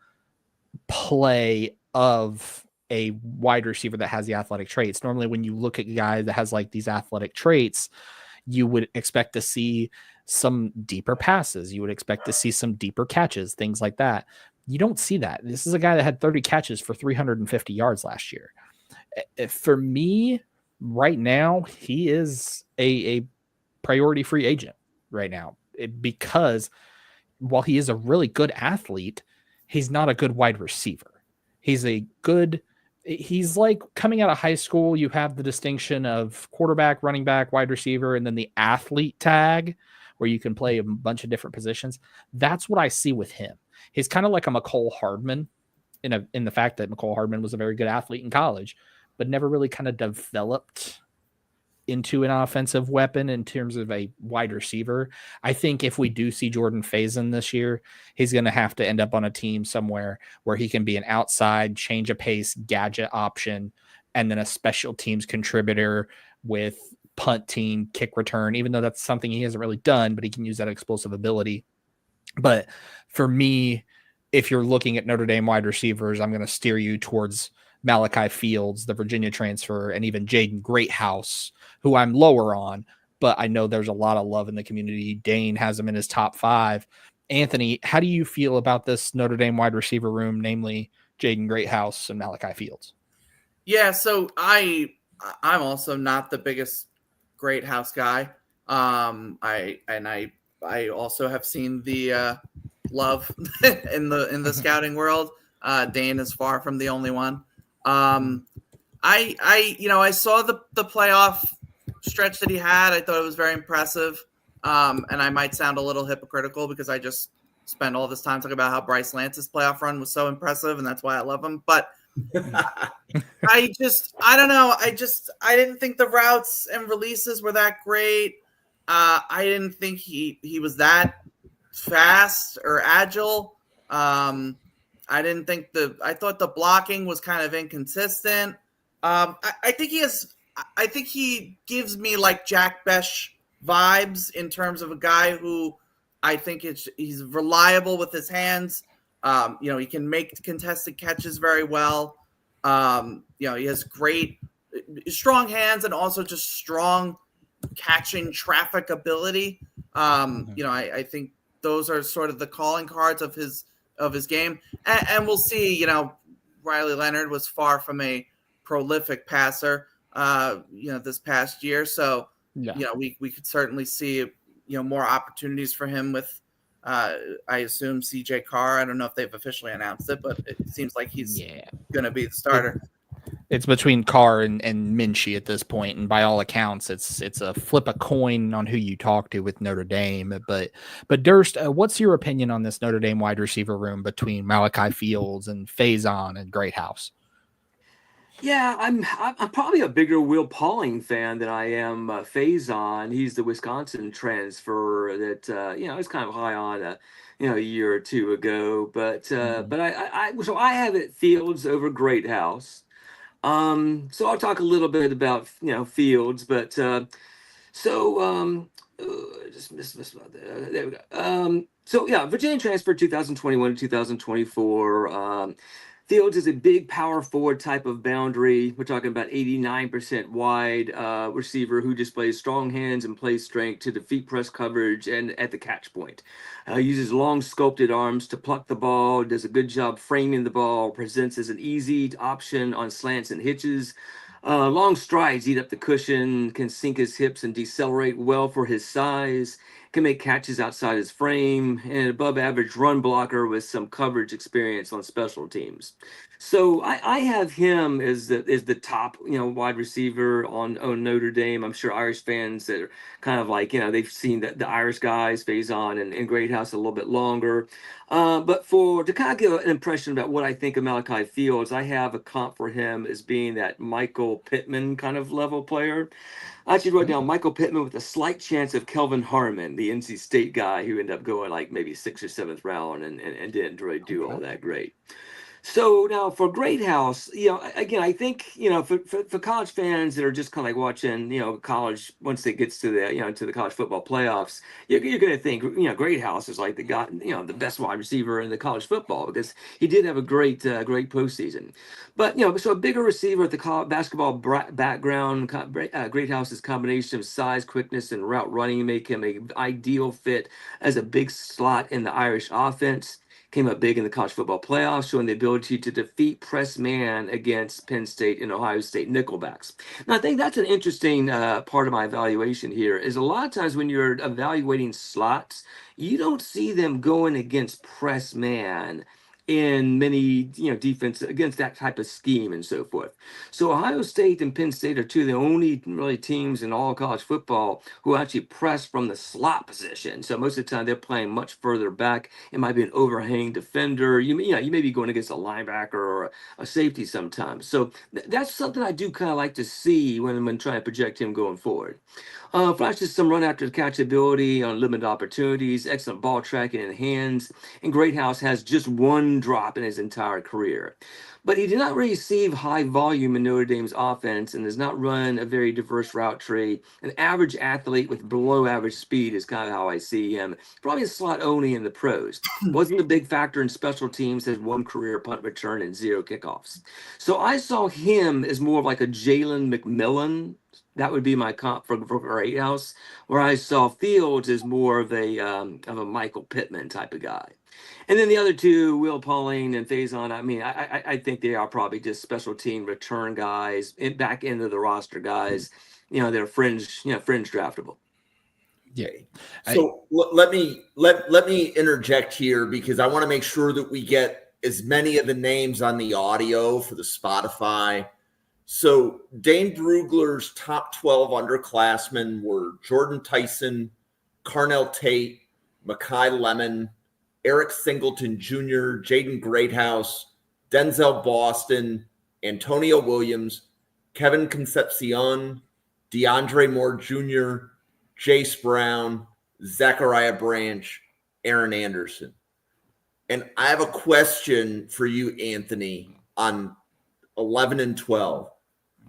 play of a wide receiver that has the athletic traits. Normally, when you look at a guy that has like these athletic traits, you would expect to see some deeper passes. You would expect to see some deeper catches, things like that. You don't see that. This is a guy that had 30 catches for 350 yards last year. For me, right now, he is a priority free agent right now, because while he is a really good athlete, he's not a good wide receiver. He's like coming out of high school, you have the distinction of quarterback, running back, wide receiver, and then the athlete tag where you can play a bunch of different positions. That's what I see with him. He's kind of like a McCole Hardman in the fact that McCole Hardman was a very good athlete in college, but never really kind of developed into an offensive weapon in terms of a wide receiver. I think if we do see Jordan Faison this year, he's going to have to end up on a team somewhere where he can be an outside change of pace gadget option, and then a special teams contributor with punt team, kick return, even though that's something he hasn't really done, but he can use that explosive ability. But for me, if you're looking at Notre Dame wide receivers, I'm going to steer you towards Malachi Fields, the Virginia transfer, and even Jaden Greathouse, who I'm lower on, but I know there's a lot of love in the community. Dane has him in his top 5. Anthony, how do you feel about this Notre Dame wide receiver room, namely Jaden Greathouse and Malachi Fields? Yeah, so I'm also not the biggest Greathouse guy. I also have seen the love in the scouting world. Dane is far from the only one. I saw the playoff stretch that he had. I thought it was very impressive. And I might sound a little hypocritical because I just spent all this time talking about how Bryce Lance's playoff run was so impressive, and that's why I love him. But I don't know. I didn't think the routes and releases were that great. I didn't think he was that fast or agile. I thought the blocking was kind of inconsistent. I think he gives me like Jack Besh vibes in terms of a guy who I think he's reliable with his hands. He can make contested catches very well. He has great, strong hands and also just strong catching traffic ability. I think those are sort of the calling cards of his game. And we'll see, Riley Leonard was far from a prolific passer, this past year. So, we could certainly see, more opportunities for him with, I assume CJ Carr. I don't know if they've officially announced it, but it seems like he's going to be the starter. It's between Carr and Minchie at this point, and by all accounts, it's a flip a coin on who you talk to with Notre Dame. But Durst, what's your opinion on this Notre Dame wide receiver room between Malachi Fields and Faison and Greathouse? Yeah, I'm probably a bigger Will Pauling fan than I am Faison. He's the Wisconsin transfer that is kind of high on a year or two ago. But I have it Fields over Greathouse. So I'll talk a little bit about Fields, but just missed about that. There we go. Virginia transfer 2021 to 2024. Fields is a big power forward type of boundary. We're talking about 89% wide receiver who displays strong hands and play strength to defeat press coverage and at the catch point. Uses long sculpted arms to pluck the ball, does a good job framing the ball, presents as an easy option on slants and hitches. Long strides eat up the cushion, can sink his hips and decelerate well for his size, can make catches outside his frame, and an above average run blocker with some coverage experience on special teams. So I have him as the top, wide receiver on Notre Dame. I'm sure Irish fans that are kind of like, they've seen the Irish guys, Faison and Greathouse a little bit longer. But to kind of give an impression about what I think of Malachi Fields, I have a comp for him as being that Michael Pittman kind of level player. I actually wrote down Michael Pittman with a slight chance of Kelvin Harmon, the NC State guy who ended up going like maybe 6th or 7th round and didn't really do all that great. So now for Greathouse, again, I think, for college fans that are just kind of like watching, college, once it gets to to the college football playoffs, you're going to think, Greathouse is like the guy, the best wide receiver in the college football, because he did have a great postseason. But, so a bigger receiver at the college basketball background, Greathouse's combination of size, quickness, and route running make him an ideal fit as a big slot in the Irish offense. Came up big in the college football playoffs, showing the ability to defeat press man against Penn State and Ohio State nickelbacks. Now, I think that's an interesting part of my evaluation here, is a lot of times when you're evaluating slots, you don't see them going against press man in many, defense against that type of scheme and so forth. So Ohio State and Penn State are two of the only really teams in all college football who actually press from the slot position. So most of the time they're playing much further back. It might be an overhang defender. You may be going against a linebacker or a safety sometimes. So that's something I do kind of like to see when trying to project him going forward. Flashes some run after catch ability on limited opportunities, excellent ball tracking in hands, and Greathouse has just one drop in his entire career. But he did not receive high volume in Notre Dame's offense and does not run a very diverse route tree. An average athlete with below average speed is kind of how I see him. Probably a slot only in the pros. Wasn't a big factor in special teams, has one career punt return and 0 kickoffs. So I saw him as more of like a Jalen McMillan. That would be my comp for Greathouse, where I saw Fields as more of a Michael Pittman type of guy. And then the other two, Will Pauling and Faison, I mean, I think they are probably just special team return guys, back into the roster guys. They're fringe draftable. Yeah. So let me interject here, because I want to make sure that we get as many of the names on the audio for the Spotify. So Dane Brugler's top 12 underclassmen were Jordyn Tyson, Carnell Tate, Makai Lemon, Eric Singleton Jr., Jaden Greathouse, Denzel Boston, Antonio Williams, Kevin Concepcion, Deandre Moore Jr., Jayce Brown, Zachariah Branch, Aaron Anderson. And I have a question for you, Anthony, on 11 and 12.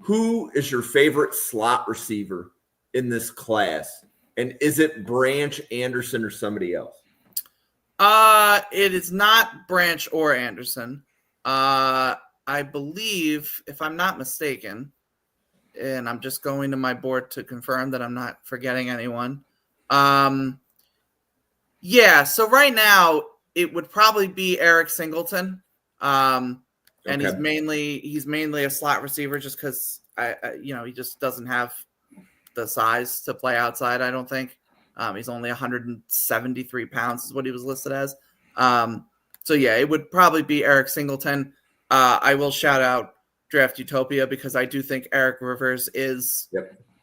Who is your favorite slot receiver in this class? And is it Branch, Anderson, or somebody else? It is not Branch or Anderson. I believe, if I'm not mistaken, and I'm just going to my board to confirm that I'm not forgetting anyone. Yeah, so right now it would probably be Eric Singleton. And he's mainly a slot receiver just because he just doesn't have the size to play outside, I don't think. He's only 173 pounds is what he was listed as. So yeah, it would probably be Eric Singleton. I will shout out Draft Utopia because I do think Eric Rivers is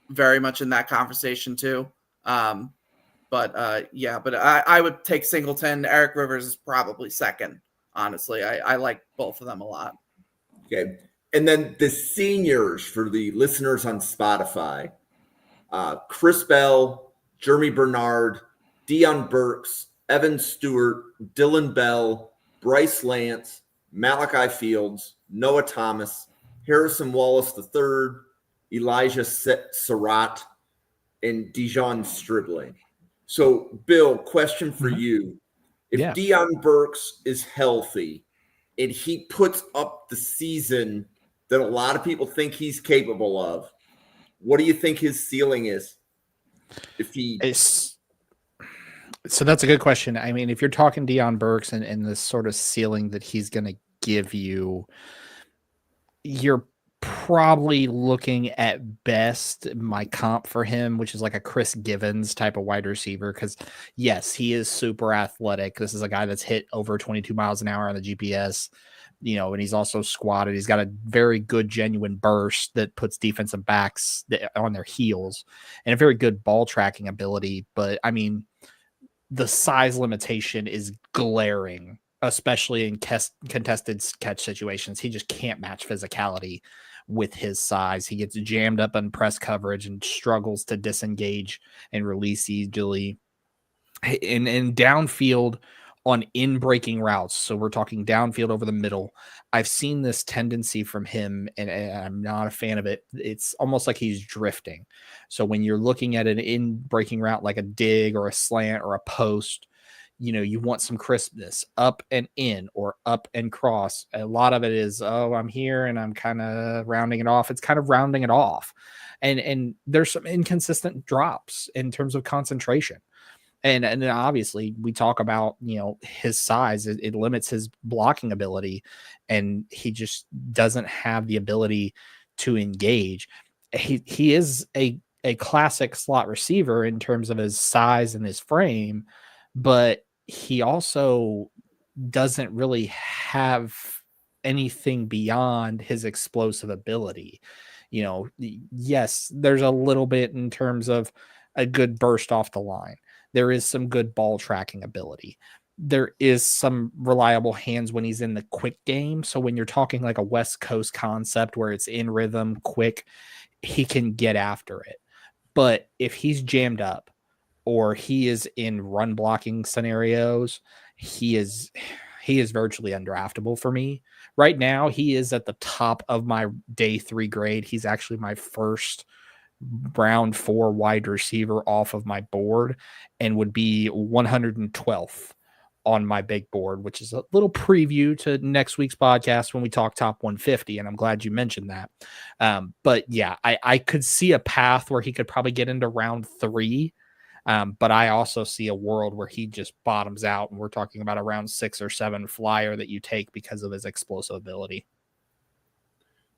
very much in that conversation too. But I would take Singleton. Eric Rivers is probably second. Honestly, I like both of them a lot. Okay. And then the seniors for the listeners on Spotify, Chris Bell, Germie Bernard, Deion Burks, Evan Stewart, Dillon Bell, Bryce Lance, Malachi Fields, Noah Thomas, Harrison Wallace III, Eijah Sarratt, and DeZaun Stribling. So, Bill, question for you. If Deion Burks is healthy and he puts up the season that a lot of people think he's capable of, what do you think his ceiling is? So that's a good question. I mean, if you're talking Deion Burks and the sort of ceiling that he's going to give you, you're probably looking at best my comp for him, which is like a Chris Givens type of wide receiver. Because yes, he is super athletic. This is a guy that's hit over 22 miles an hour on the GPS, and he's also squatted. He's got a very good, genuine burst that puts defensive backs on their heels and a very good ball tracking ability. But I mean, the size limitation is glaring, especially in contested catch situations. He just can't match physicality with his size. He gets jammed up on press coverage and struggles to disengage and release easily. And downfield on in-breaking routes, so we're talking downfield over the middle, I've seen this tendency from him, and I'm not a fan of it. It's almost like he's drifting. So when you're looking at an in-breaking route like a dig or a slant or a post, you want some crispness, up and in or up and cross. A lot of it is, I'm here and I'm kind of rounding it off. It's kind of rounding it off. And there's some inconsistent drops in terms of concentration. And then obviously we talk about, his size, it limits his blocking ability, and he just doesn't have the ability to engage. He is a classic slot receiver in terms of his size and his frame, but he also doesn't really have anything beyond his explosive ability. Yes, there's a little bit in terms of a good burst off the line. There is some good ball tracking ability. There is some reliable hands when he's in the quick game. So when you're talking like a West Coast concept where it's in rhythm, quick, he can get after it. But if he's jammed up or he is in run blocking scenarios, he is virtually undraftable for me. Right now, he is at the top of my day 3 grade. He's actually my first round 4 wide receiver off of my board and would be 112th on my big board, which is a little preview to next week's podcast when we talk top 150. And I'm glad you mentioned that. But yeah, I could see a path where he could probably get into round 3. But I also see a world where he just bottoms out, and we're talking about a round 6 or 7 flyer that you take because of his explosive ability.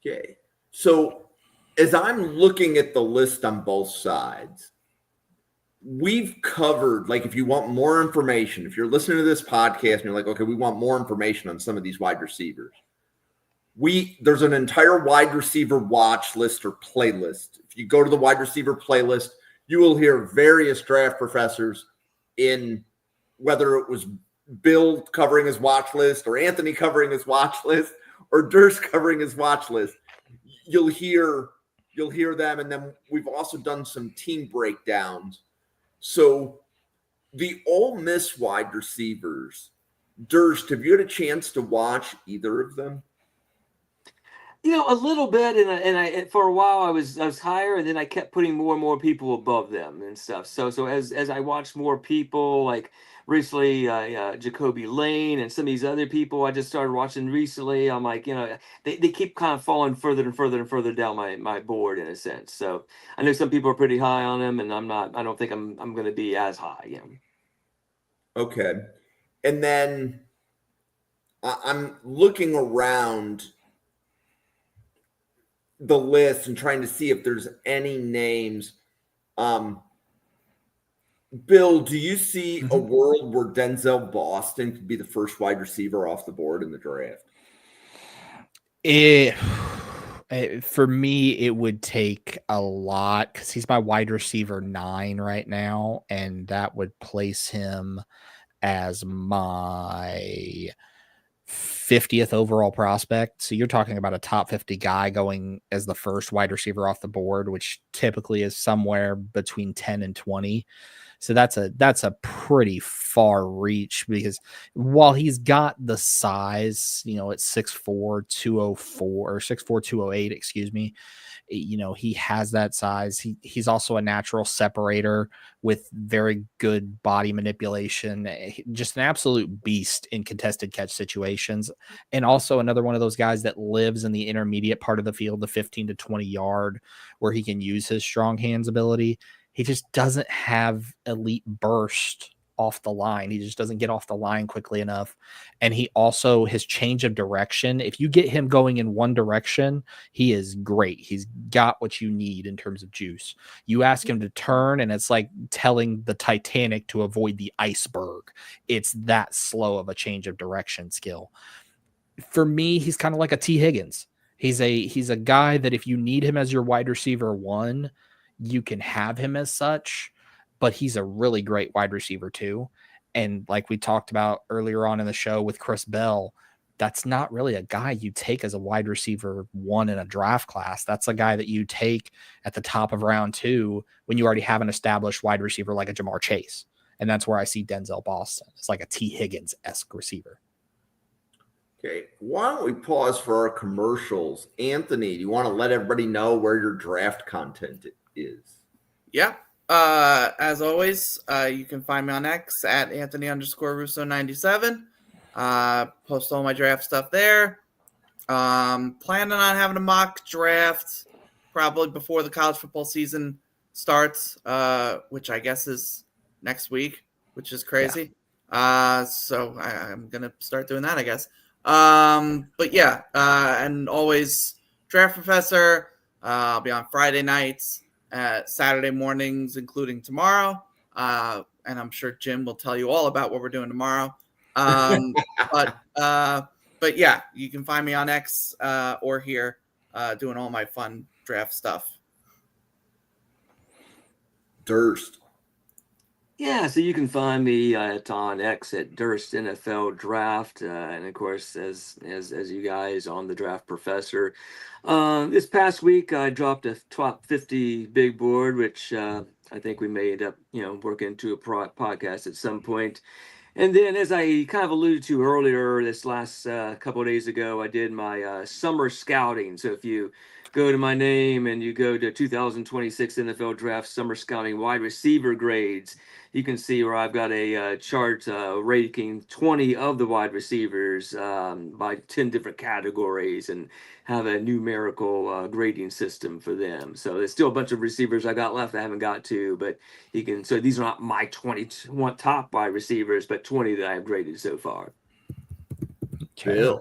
Okay. So as I'm looking at the list on both sides, we've covered, like, if you want more information, if you're listening to this podcast and you're like, okay, we want more information on some of these wide receivers, there's an entire wide receiver watch list or playlist. If you go to the wide receiver playlist, you will hear various draft professors, in whether it was Bill covering his watch list or Anthony covering his watch list or Durst covering his watch list. You'll hear them, and then we've also done some team breakdowns. So the Ole Miss wide receivers, Durst, have you had a chance to watch either of them? A little bit, and I for a while I was higher, and then I kept putting more and more people above them and stuff. So as I watched more people, like recently Jacoby Lane and some of these other people I just started watching recently, I'm like, they keep kind of falling further and further and further down my board in a sense. So I know some people are pretty high on them, and I don't think I'm going to be as high. Okay, and then I'm looking around the list and trying to see if there's any names. Bill, do you see a world where Denzel Boston could be the first wide receiver off the board in the draft? For me, it would take a lot, because he's my wide receiver 9 right now, and that would place him as my 50th overall prospect. So you're talking about a top 50 guy going as the first wide receiver off the board, which typically is somewhere between 10 and 20. So that's a pretty far reach, because while he's got the size, at 6'4", 204 or 6'4", 208, excuse me, he has that size. He's also a natural separator with very good body manipulation, just an absolute beast in contested catch situations. And also another one of those guys that lives in the intermediate part of the field, the 15 to 20 yard, where he can use his strong hands ability. He just doesn't have elite burst off the line. He just doesn't get off the line quickly enough. And he also, his change of direction, if you get him going in one direction, he is great. He's got what you need in terms of juice. You ask him to turn, and it's like telling the Titanic to avoid the iceberg. It's that slow of a change of direction skill. For me, he's kind of like a T. Higgins. He's a guy that if you need him as your wide receiver 1, you can have him as such. but he's a really great wide receiver too. And like we talked about earlier on in the show with Chris Bell, that's not really a guy you take as a wide receiver 1 in a draft class. That's a guy that you take at the top of round 2 when you already have an established wide receiver like a Jamar Chase. And that's where I see Denzel Boston. It's like a T. Higgins-esque receiver. Okay, why don't we pause for our commercials? Anthony, do you want to let everybody know where your draft content is? Yeah. As always, you can find me on X at Anthony_Russo97. Post all my draft stuff there. Planning on having a mock draft probably before the college football season starts, which I guess is next week, which is crazy. Yeah. So I'm going to start doing that, I guess. But yeah, and always Draft Professor. I'll be on Friday nights, Saturday mornings, including tomorrow. And I'm sure Jim will tell you all about what we're doing tomorrow. But yeah, you can find me on X or here doing all my fun draft stuff. Durst. Yeah, so you can find me on X at Durst NFL Draft, and of course, as you guys on the Draft Professor. This past week, I dropped a top 50 big board, which I think we may end up, working into a podcast at some point. And then, as I kind of alluded to earlier, this last couple of days ago, I did my summer scouting. So if you go to my name and you go to 2026 NFL Draft Summer Scouting wide receiver grades, you can see where I've got a chart ranking 20 of the wide receivers by 10 different categories and have a numerical grading system for them. So there's still a bunch of receivers I got left I haven't got to, but so these are not my 21 top wide receivers, but 20 that I have graded so far. Bill.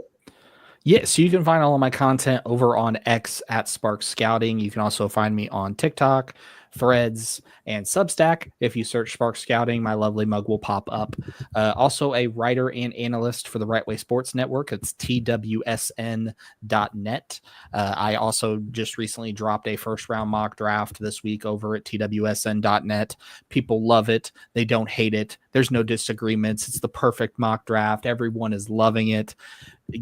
Yeah, so you can find all of my content over on X at Spark Scouting. You can also find me on TikTok, Threads, and Substack. If you search Spark Scouting, my lovely mug will pop up. Also a writer and analyst for the Right Way Sports Network. It's TWSN.net. I also just recently dropped a first-round mock draft this week over at TWSN.net. People love it. They don't hate it. There's no disagreements. It's the perfect mock draft. Everyone is loving it.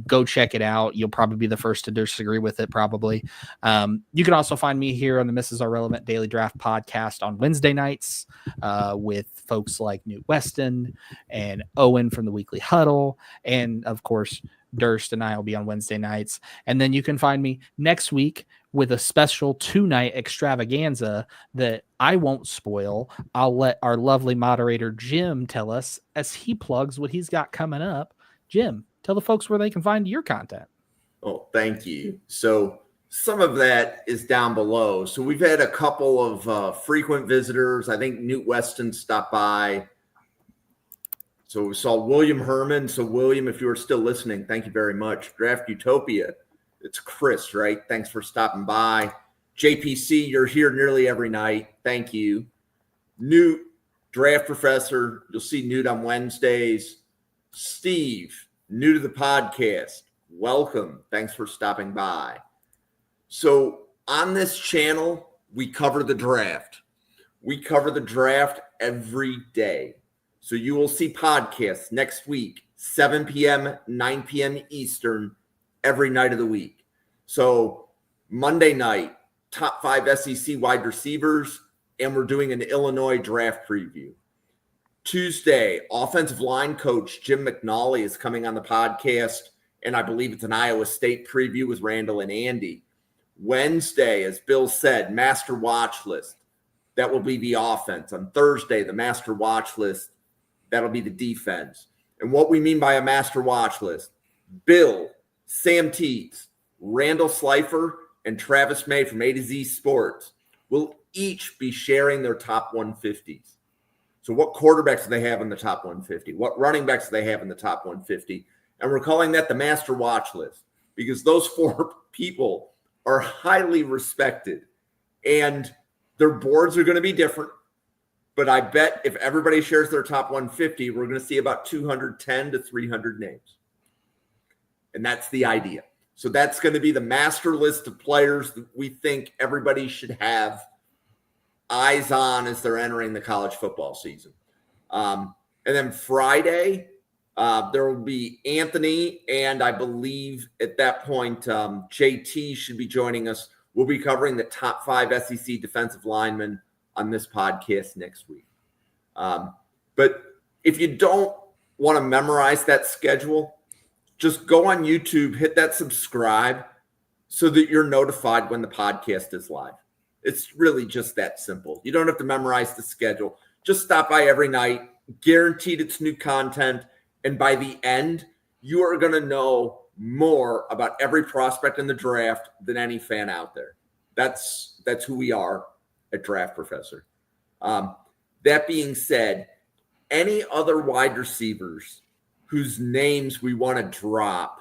Go check it out. You'll probably be the first to disagree with it, probably. You can also find me here on the Mrs. Irrelevant Daily Draft podcast on Wednesday nights with folks like Newt Weston and Owen from the Weekly Huddle. And, of course, Durst and I will be on Wednesday nights. And then you can find me next week with a special 2-night extravaganza that I won't spoil. I'll let our lovely moderator, Jim, tell us as he plugs what he's got coming up. Jim, tell the folks where they can find your content. Oh, thank you. So some of that is down below. So we've had a couple of frequent visitors. I think Newt Weston stopped by. So we saw William Herman. So William, if you are still listening, thank you very much. Draft Utopia. It's Chris, right? Thanks for stopping by. JPC, you're here nearly every night. Thank you. Newt, Draft Professor. You'll see Newt on Wednesdays. Steve, new to the podcast. Welcome. Thanks for stopping by. So on this channel, we cover the draft. We cover the draft every day. So you will see podcasts next week, 7 p.m., 9 p.m. Eastern, every night of the week. So Monday night, top 5 SEC wide receivers, and we're doing an Illinois draft preview. Tuesday, offensive line coach Jim McNally is coming on the podcast, and I believe it's an Iowa State preview with Randall and Andy. Wednesday, as Bill said, master watch list. That will be the offense. On Thursday, the master watch list, that'll be the defense. And what we mean by a master watch list, Bill, Sam Teets, Randall Slifer, and Travis May from A to Z Sports will each be sharing their top 150s. So what quarterbacks do they have in the top 150? What running backs do they have in the top 150? And we're calling that the master watch list because those 4 people are highly respected. And their boards are going to be different. But I bet if everybody shares their top 150, we're going to see about 210 to 300 names. And that's the idea. So that's going to be the master list of players that we think everybody should have eyes on as they're entering the college football season. And then Friday, there will be Anthony, and I believe at that point, JT should be joining us. We'll be covering the top 5 SEC defensive linemen on this podcast next week. But if you don't want to memorize that schedule, just go on YouTube, hit that subscribe so that you're notified when the podcast is live. It's really just that simple. You don't have to memorize the schedule. Just stop by every night, guaranteed it's new content. And by the end, you are going to know more about every prospect in the draft than any fan out there. That's who we are at Draft Professor. That being said, any other wide receivers whose names we want to drop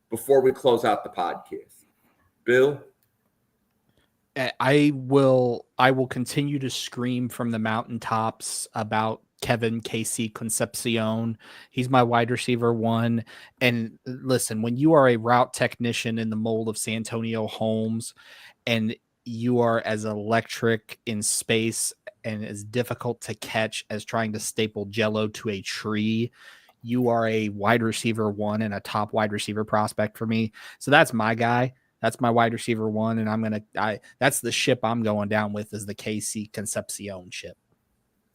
before we close out the podcast? Bill? I will continue to scream from the mountaintops about Kevin Casey Concepcion. He's my wide receiver 1. And listen, when you are a route technician in the mold of Santonio Holmes and you are as electric in space and as difficult to catch as trying to staple Jell-O to a tree, you are a wide receiver 1 and a top wide receiver prospect for me. So that's my guy. That's my wide receiver 1. And that's the ship I'm going down with, is the KC Concepcion ship.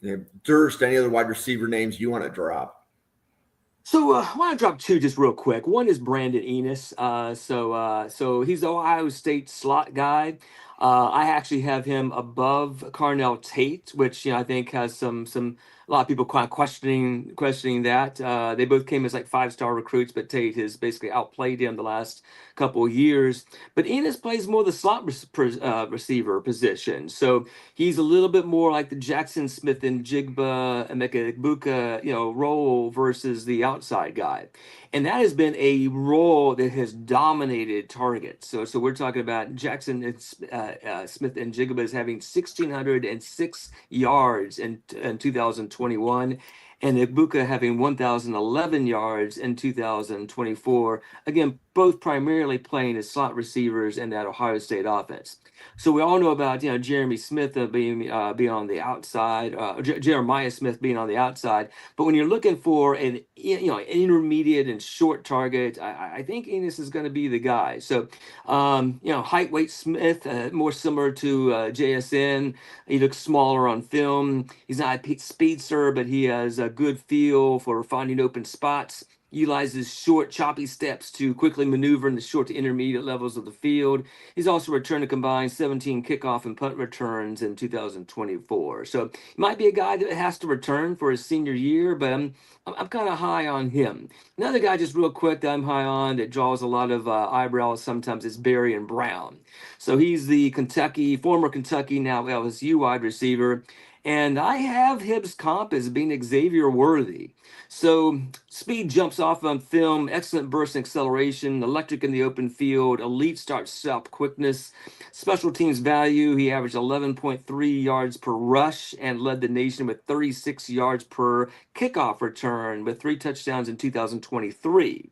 Yeah. Durst, any other wide receiver names you want to drop? So I want to drop 2 just real quick. One is Brandon Enos. So he's the Ohio State slot guy. I actually have him above Carnell Tate, which I think has a lot of people kind of questioning that. They both came as like 5-star recruits, but Tate has basically outplayed him the last couple of years. But Enos plays more the slot receiver position, so he's a little bit more like the Jackson Smith and Jigba and Emeka role versus the outside guy. And that has been a role that has dominated targets. So we're talking about Jackson and Smith and Jigba as having 1,606 yards in 2021, and Ibuka having 1,011 yards in 2024. Again, both primarily playing as slot receivers in that Ohio State offense. So we all know about Jeremy Smith being on the outside, Jeremiah Smith being on the outside. But when you're looking for an intermediate and short target, I think Enos is going to be the guy. So height, weight Smith, more similar to JSN. He looks smaller on film. He's not a speedster, but he has a good feel for finding open spots. Utilizes short, choppy steps to quickly maneuver in the short to intermediate levels of the field. He's also returned a combined 17 kickoff and punt returns in 2024. So he might be a guy that has to return for his senior year, but I'm kind of high on him. Another guy, just real quick, that I'm high on that draws a lot of eyebrows sometimes is Barry Brown. So he's the former Kentucky, now LSU wide receiver. And I have Hibbs' comp as being Xavier worthy. So speed jumps off on film, excellent burst and acceleration, electric in the open field, elite start-stop quickness, special teams value. He averaged 11.3 yards per rush and led the nation with 36 yards per kickoff return with 3 touchdowns in 2023.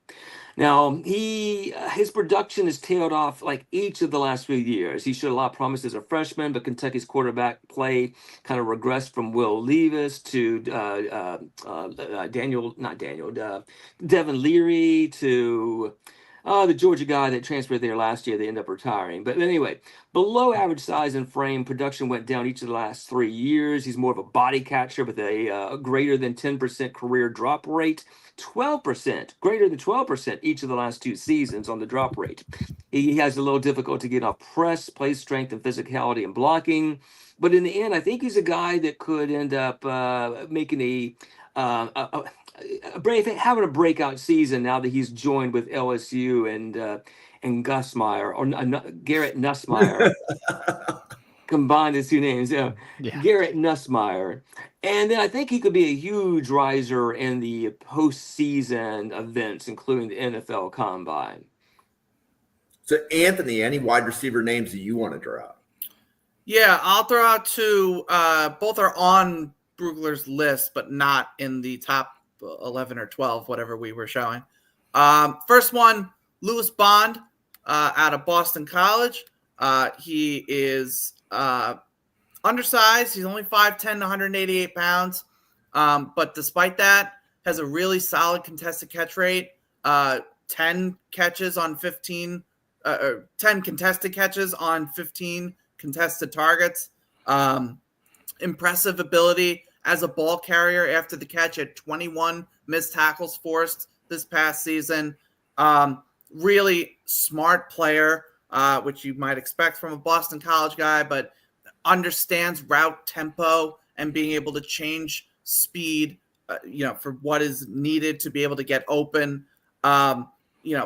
Now, his production has tailed off like each of the last few years. He showed a lot of promise as a freshman, but Kentucky's quarterback play kind of regressed from Will Levis to Devin Leary to the Georgia guy that transferred there last year. They ended up retiring. But anyway, below average size and frame, production went down each of the last 3 years. He's more of a body catcher with a greater than 10% career drop rate. 12%, greater than 12% each of the last 2 seasons on the drop rate. He has a little difficulty getting off press, play strength and physicality and blocking. But in the end, I think he's a guy that could end up making having a breakout season now that he's joined with LSU and Garrett Nussmeier. Combined his 2 names, Garrett Nussmeier. And then I think he could be a huge riser in the postseason events, including the NFL Combine. So, Anthony, any wide receiver names that you want to drop? Yeah, I'll throw out 2. Both are on Brugler's list, but not in the top 11 or 12, whatever we were showing. First one, Lewis Bond out of Boston College. He is undersized. He's only 5'10", 188 pounds. But despite that, has a really solid contested catch rate. 10 catches on 15, 10 contested catches on 15 contested targets. Impressive ability as a ball carrier after the catch at 21 missed tackles forced this past season. Really smart player, which you might expect from a Boston College guy, but understands route tempo and being able to change speed, for what is needed to be able to get open.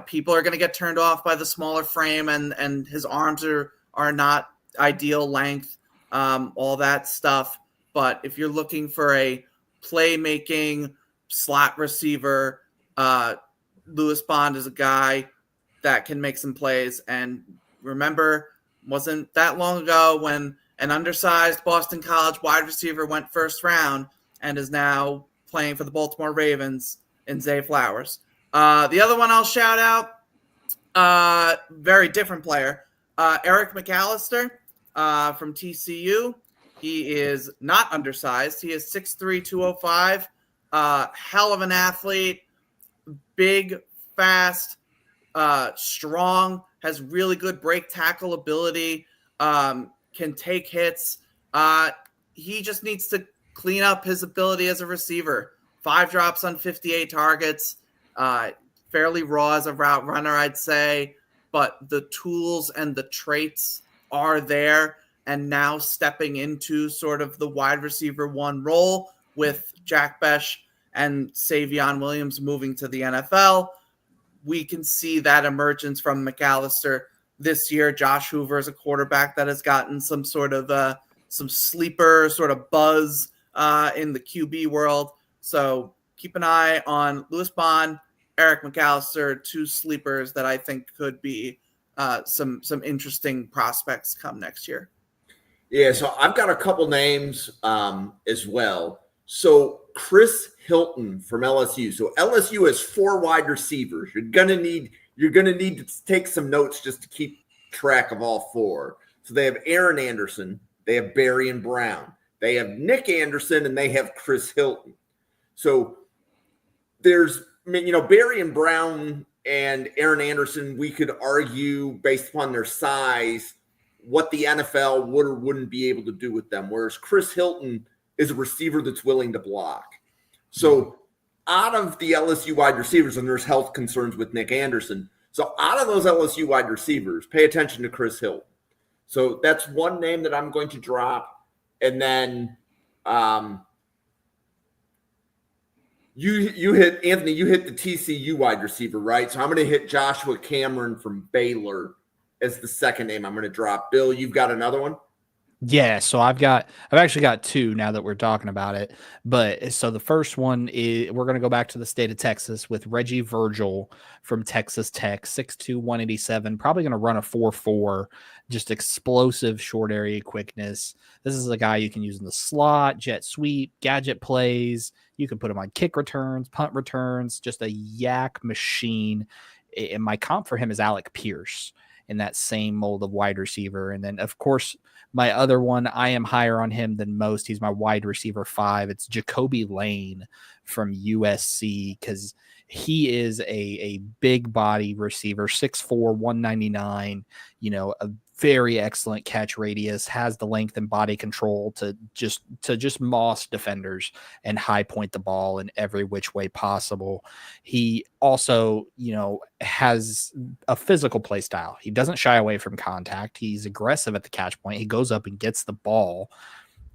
People are going to get turned off by the smaller frame, and his arms are not ideal length, all that stuff. But if you're looking for a playmaking slot receiver, Lewis Bond is a guy that can make some plays. And remember, wasn't that long ago when an undersized Boston College wide receiver went first round and is now playing for the Baltimore Ravens in Zay Flowers. The other one I'll shout out, very different player, Eric McAllister from TCU. He is not undersized. He is 6'3", 205, hell of an athlete, big, fast, strong, has really good break tackle ability, can take hits. He just needs to clean up his ability as a receiver. 5 drops on 58 targets, fairly raw as a route runner, I'd say, but the tools and the traits are there. And now stepping into sort of the wide receiver 1 role with Jack Besh and Savion Williams moving to the NFL, we can see that emergence from McAllister this year. Josh Hoover is a quarterback that has gotten some sort of some sleeper sort of buzz in the QB world. So keep an eye on Lewis Bond, Eric McAllister, 2 sleepers that I think could be some interesting prospects come next year. Yeah, so I've got a couple names as well. So Chris Hilton from LSU. So LSU has 4 wide receivers. You're gonna need to take some notes just to keep track of all 4. So they have Aaron Anderson, they have Barry and Brown, they have Nick Anderson, and they have Chris Hilton. So there's, Barry and Brown and Aaron Anderson, we could argue based upon their size what the NFL would or wouldn't be able to do with them. Whereas Chris Hilton is a receiver that's willing to block. So out of the LSU wide receivers, and there's health concerns with Nick Anderson. So out of those LSU wide receivers, pay attention to Chris Hilton. So that's one name that I'm going to drop. And then you hit, Anthony, you hit the TCU wide receiver, right? So I'm going to hit Joshua Cameron from Baylor as the second name I'm going to drop. Bill, you've got another one? Yeah, so I've actually got 2 now that we're talking about it. But so the first one is, we're going to go back to the state of Texas with Reggie Virgil from Texas Tech, 6'2", 187, probably going to run a 4.4, just explosive short area quickness. This is a guy you can use in the slot, jet sweep, gadget plays. You can put him on kick returns, punt returns, just a yak machine. And my comp for him is Alec Pierce in that same mold of wide receiver. And then, of course, my other one, I am higher on him than most. He's my wide receiver 5. It's Jacoby Lane from USC, because he is a big body receiver, 6'4", 199, a very excellent catch radius, has the length and body control to just moss defenders and high point the ball in every which way possible. He also, has a physical play style. He doesn't shy away from contact. He's aggressive at the catch point. He goes up and gets the ball.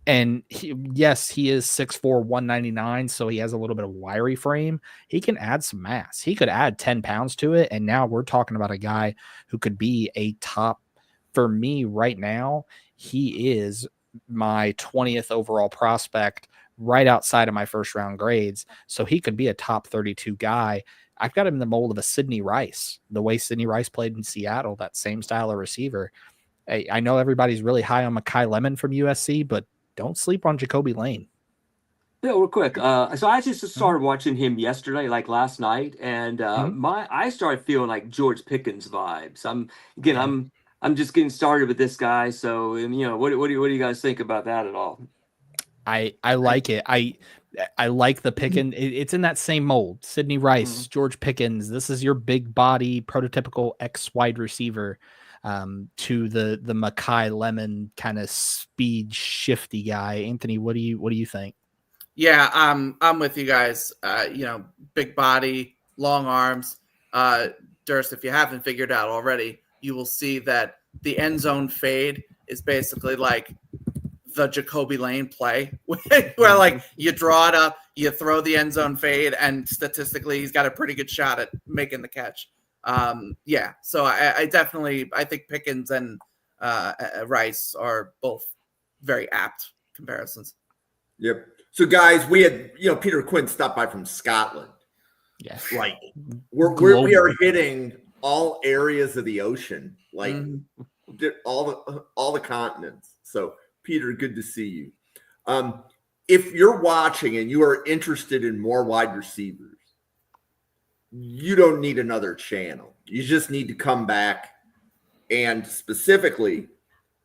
And he is 6'4", 199, so he has a little bit of wiry frame. He can add some mass. He could add 10 pounds to it, and now we're talking about a guy who could be a top, for me right now, he is my 20th overall prospect, right outside of my first round grades. So he could be a top 32 guy. I've got him in the mold of a Sidney Rice, the way Sidney Rice played in Seattle, that same style of receiver. I know everybody's really high on Makai Lemon from USC, but don't sleep on Jacoby Lane. Yeah, real quick. So I just started watching him yesterday, like last night, and I started feeling like George Pickens vibes. I'm I'm just getting started with this guy. So, what do you guys think about that at all? I like it. I like the Pickens. It's in that same mold. Sidney Rice, George Pickens. This is your big body, prototypical X wide receiver, to the Makai Lemon kind of speed shifty guy. Anthony, what do you think? Yeah, I'm with you guys. Big body, long arms. Durst, if you haven't figured out already, you will see that the end zone fade is basically like the Jacoby Lane play, where like you draw it up, you throw the end zone fade, and statistically he's got a pretty good shot at making the catch. So I definitely think Pickens and Rice are both very apt comparisons. Yep. So guys, we had Peter Quinn stop by from Scotland. Yes. Like we are hitting all areas of the ocean, like all the continents. So Peter, good to see you. If you're watching and you are interested in more wide receivers, you don't need another channel. You just need to come back, and specifically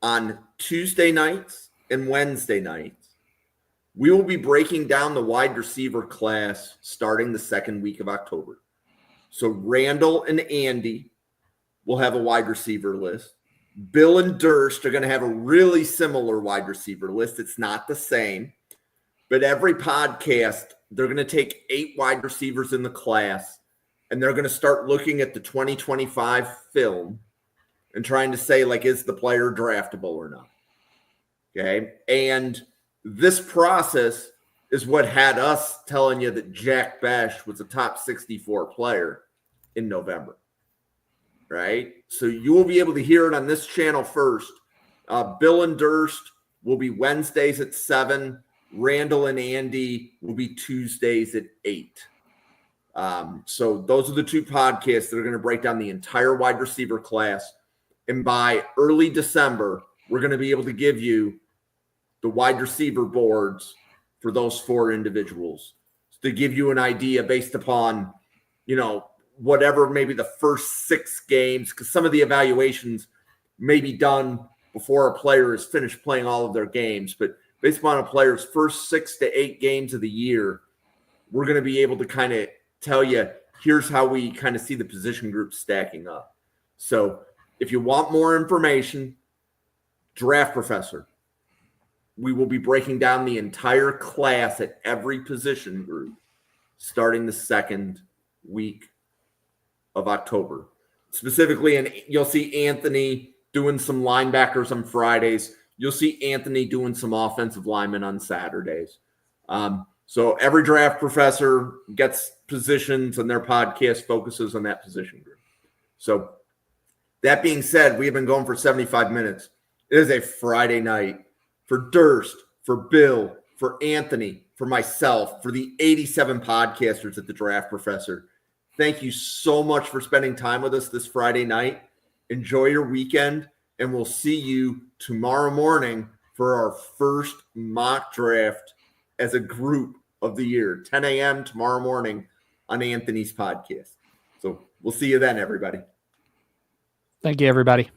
on Tuesday nights and Wednesday nights, we will be breaking down the wide receiver class starting the second week of October. So Randall and Andy will have a wide receiver list. Bill and Durst are going to have a really similar wide receiver list. It's not the same, but every podcast, they're going to take 8 wide receivers in the class, and they're going to start looking at the 2025 film and trying to say, like, is the player draftable or not? Okay. And this process is what had us telling you that Jack Besh was a top 64 player in November, right? So you will be able to hear it on this channel first. Bill and Durst will be Wednesdays at 7. Randall and Andy will be Tuesdays at 8. So those are the 2 podcasts that are going to break down the entire wide receiver class. And by early December, we're going to be able to give you the wide receiver boards for those 4 individuals to give you an idea based upon, whatever maybe the first 6 games, because some of the evaluations may be done before a player has finished playing all of their games. But based upon a player's first 6 to 8 games of the year, we're going to be able to kind of tell you, here's how we kind of see the position groups stacking up. So if you want more information, Draft Professor. We will be breaking down the entire class at every position group starting the second week of October. Specifically, and you'll see Anthony doing some linebackers on Fridays. You'll see Anthony doing some offensive linemen on Saturdays. So every Draft Professor gets positions, and their podcast focuses on that position group. So that being said, we have been going for 75 minutes. It is a Friday night. For Durst, for Bill, for Anthony, for myself, for the 87 podcasters at the Draft Professor, thank you so much for spending time with us this Friday night. Enjoy your weekend, and we'll see you tomorrow morning for our first mock draft as a group of the year, 10 a.m. tomorrow morning on Anthony's podcast. So we'll see you then, everybody. Thank you, everybody.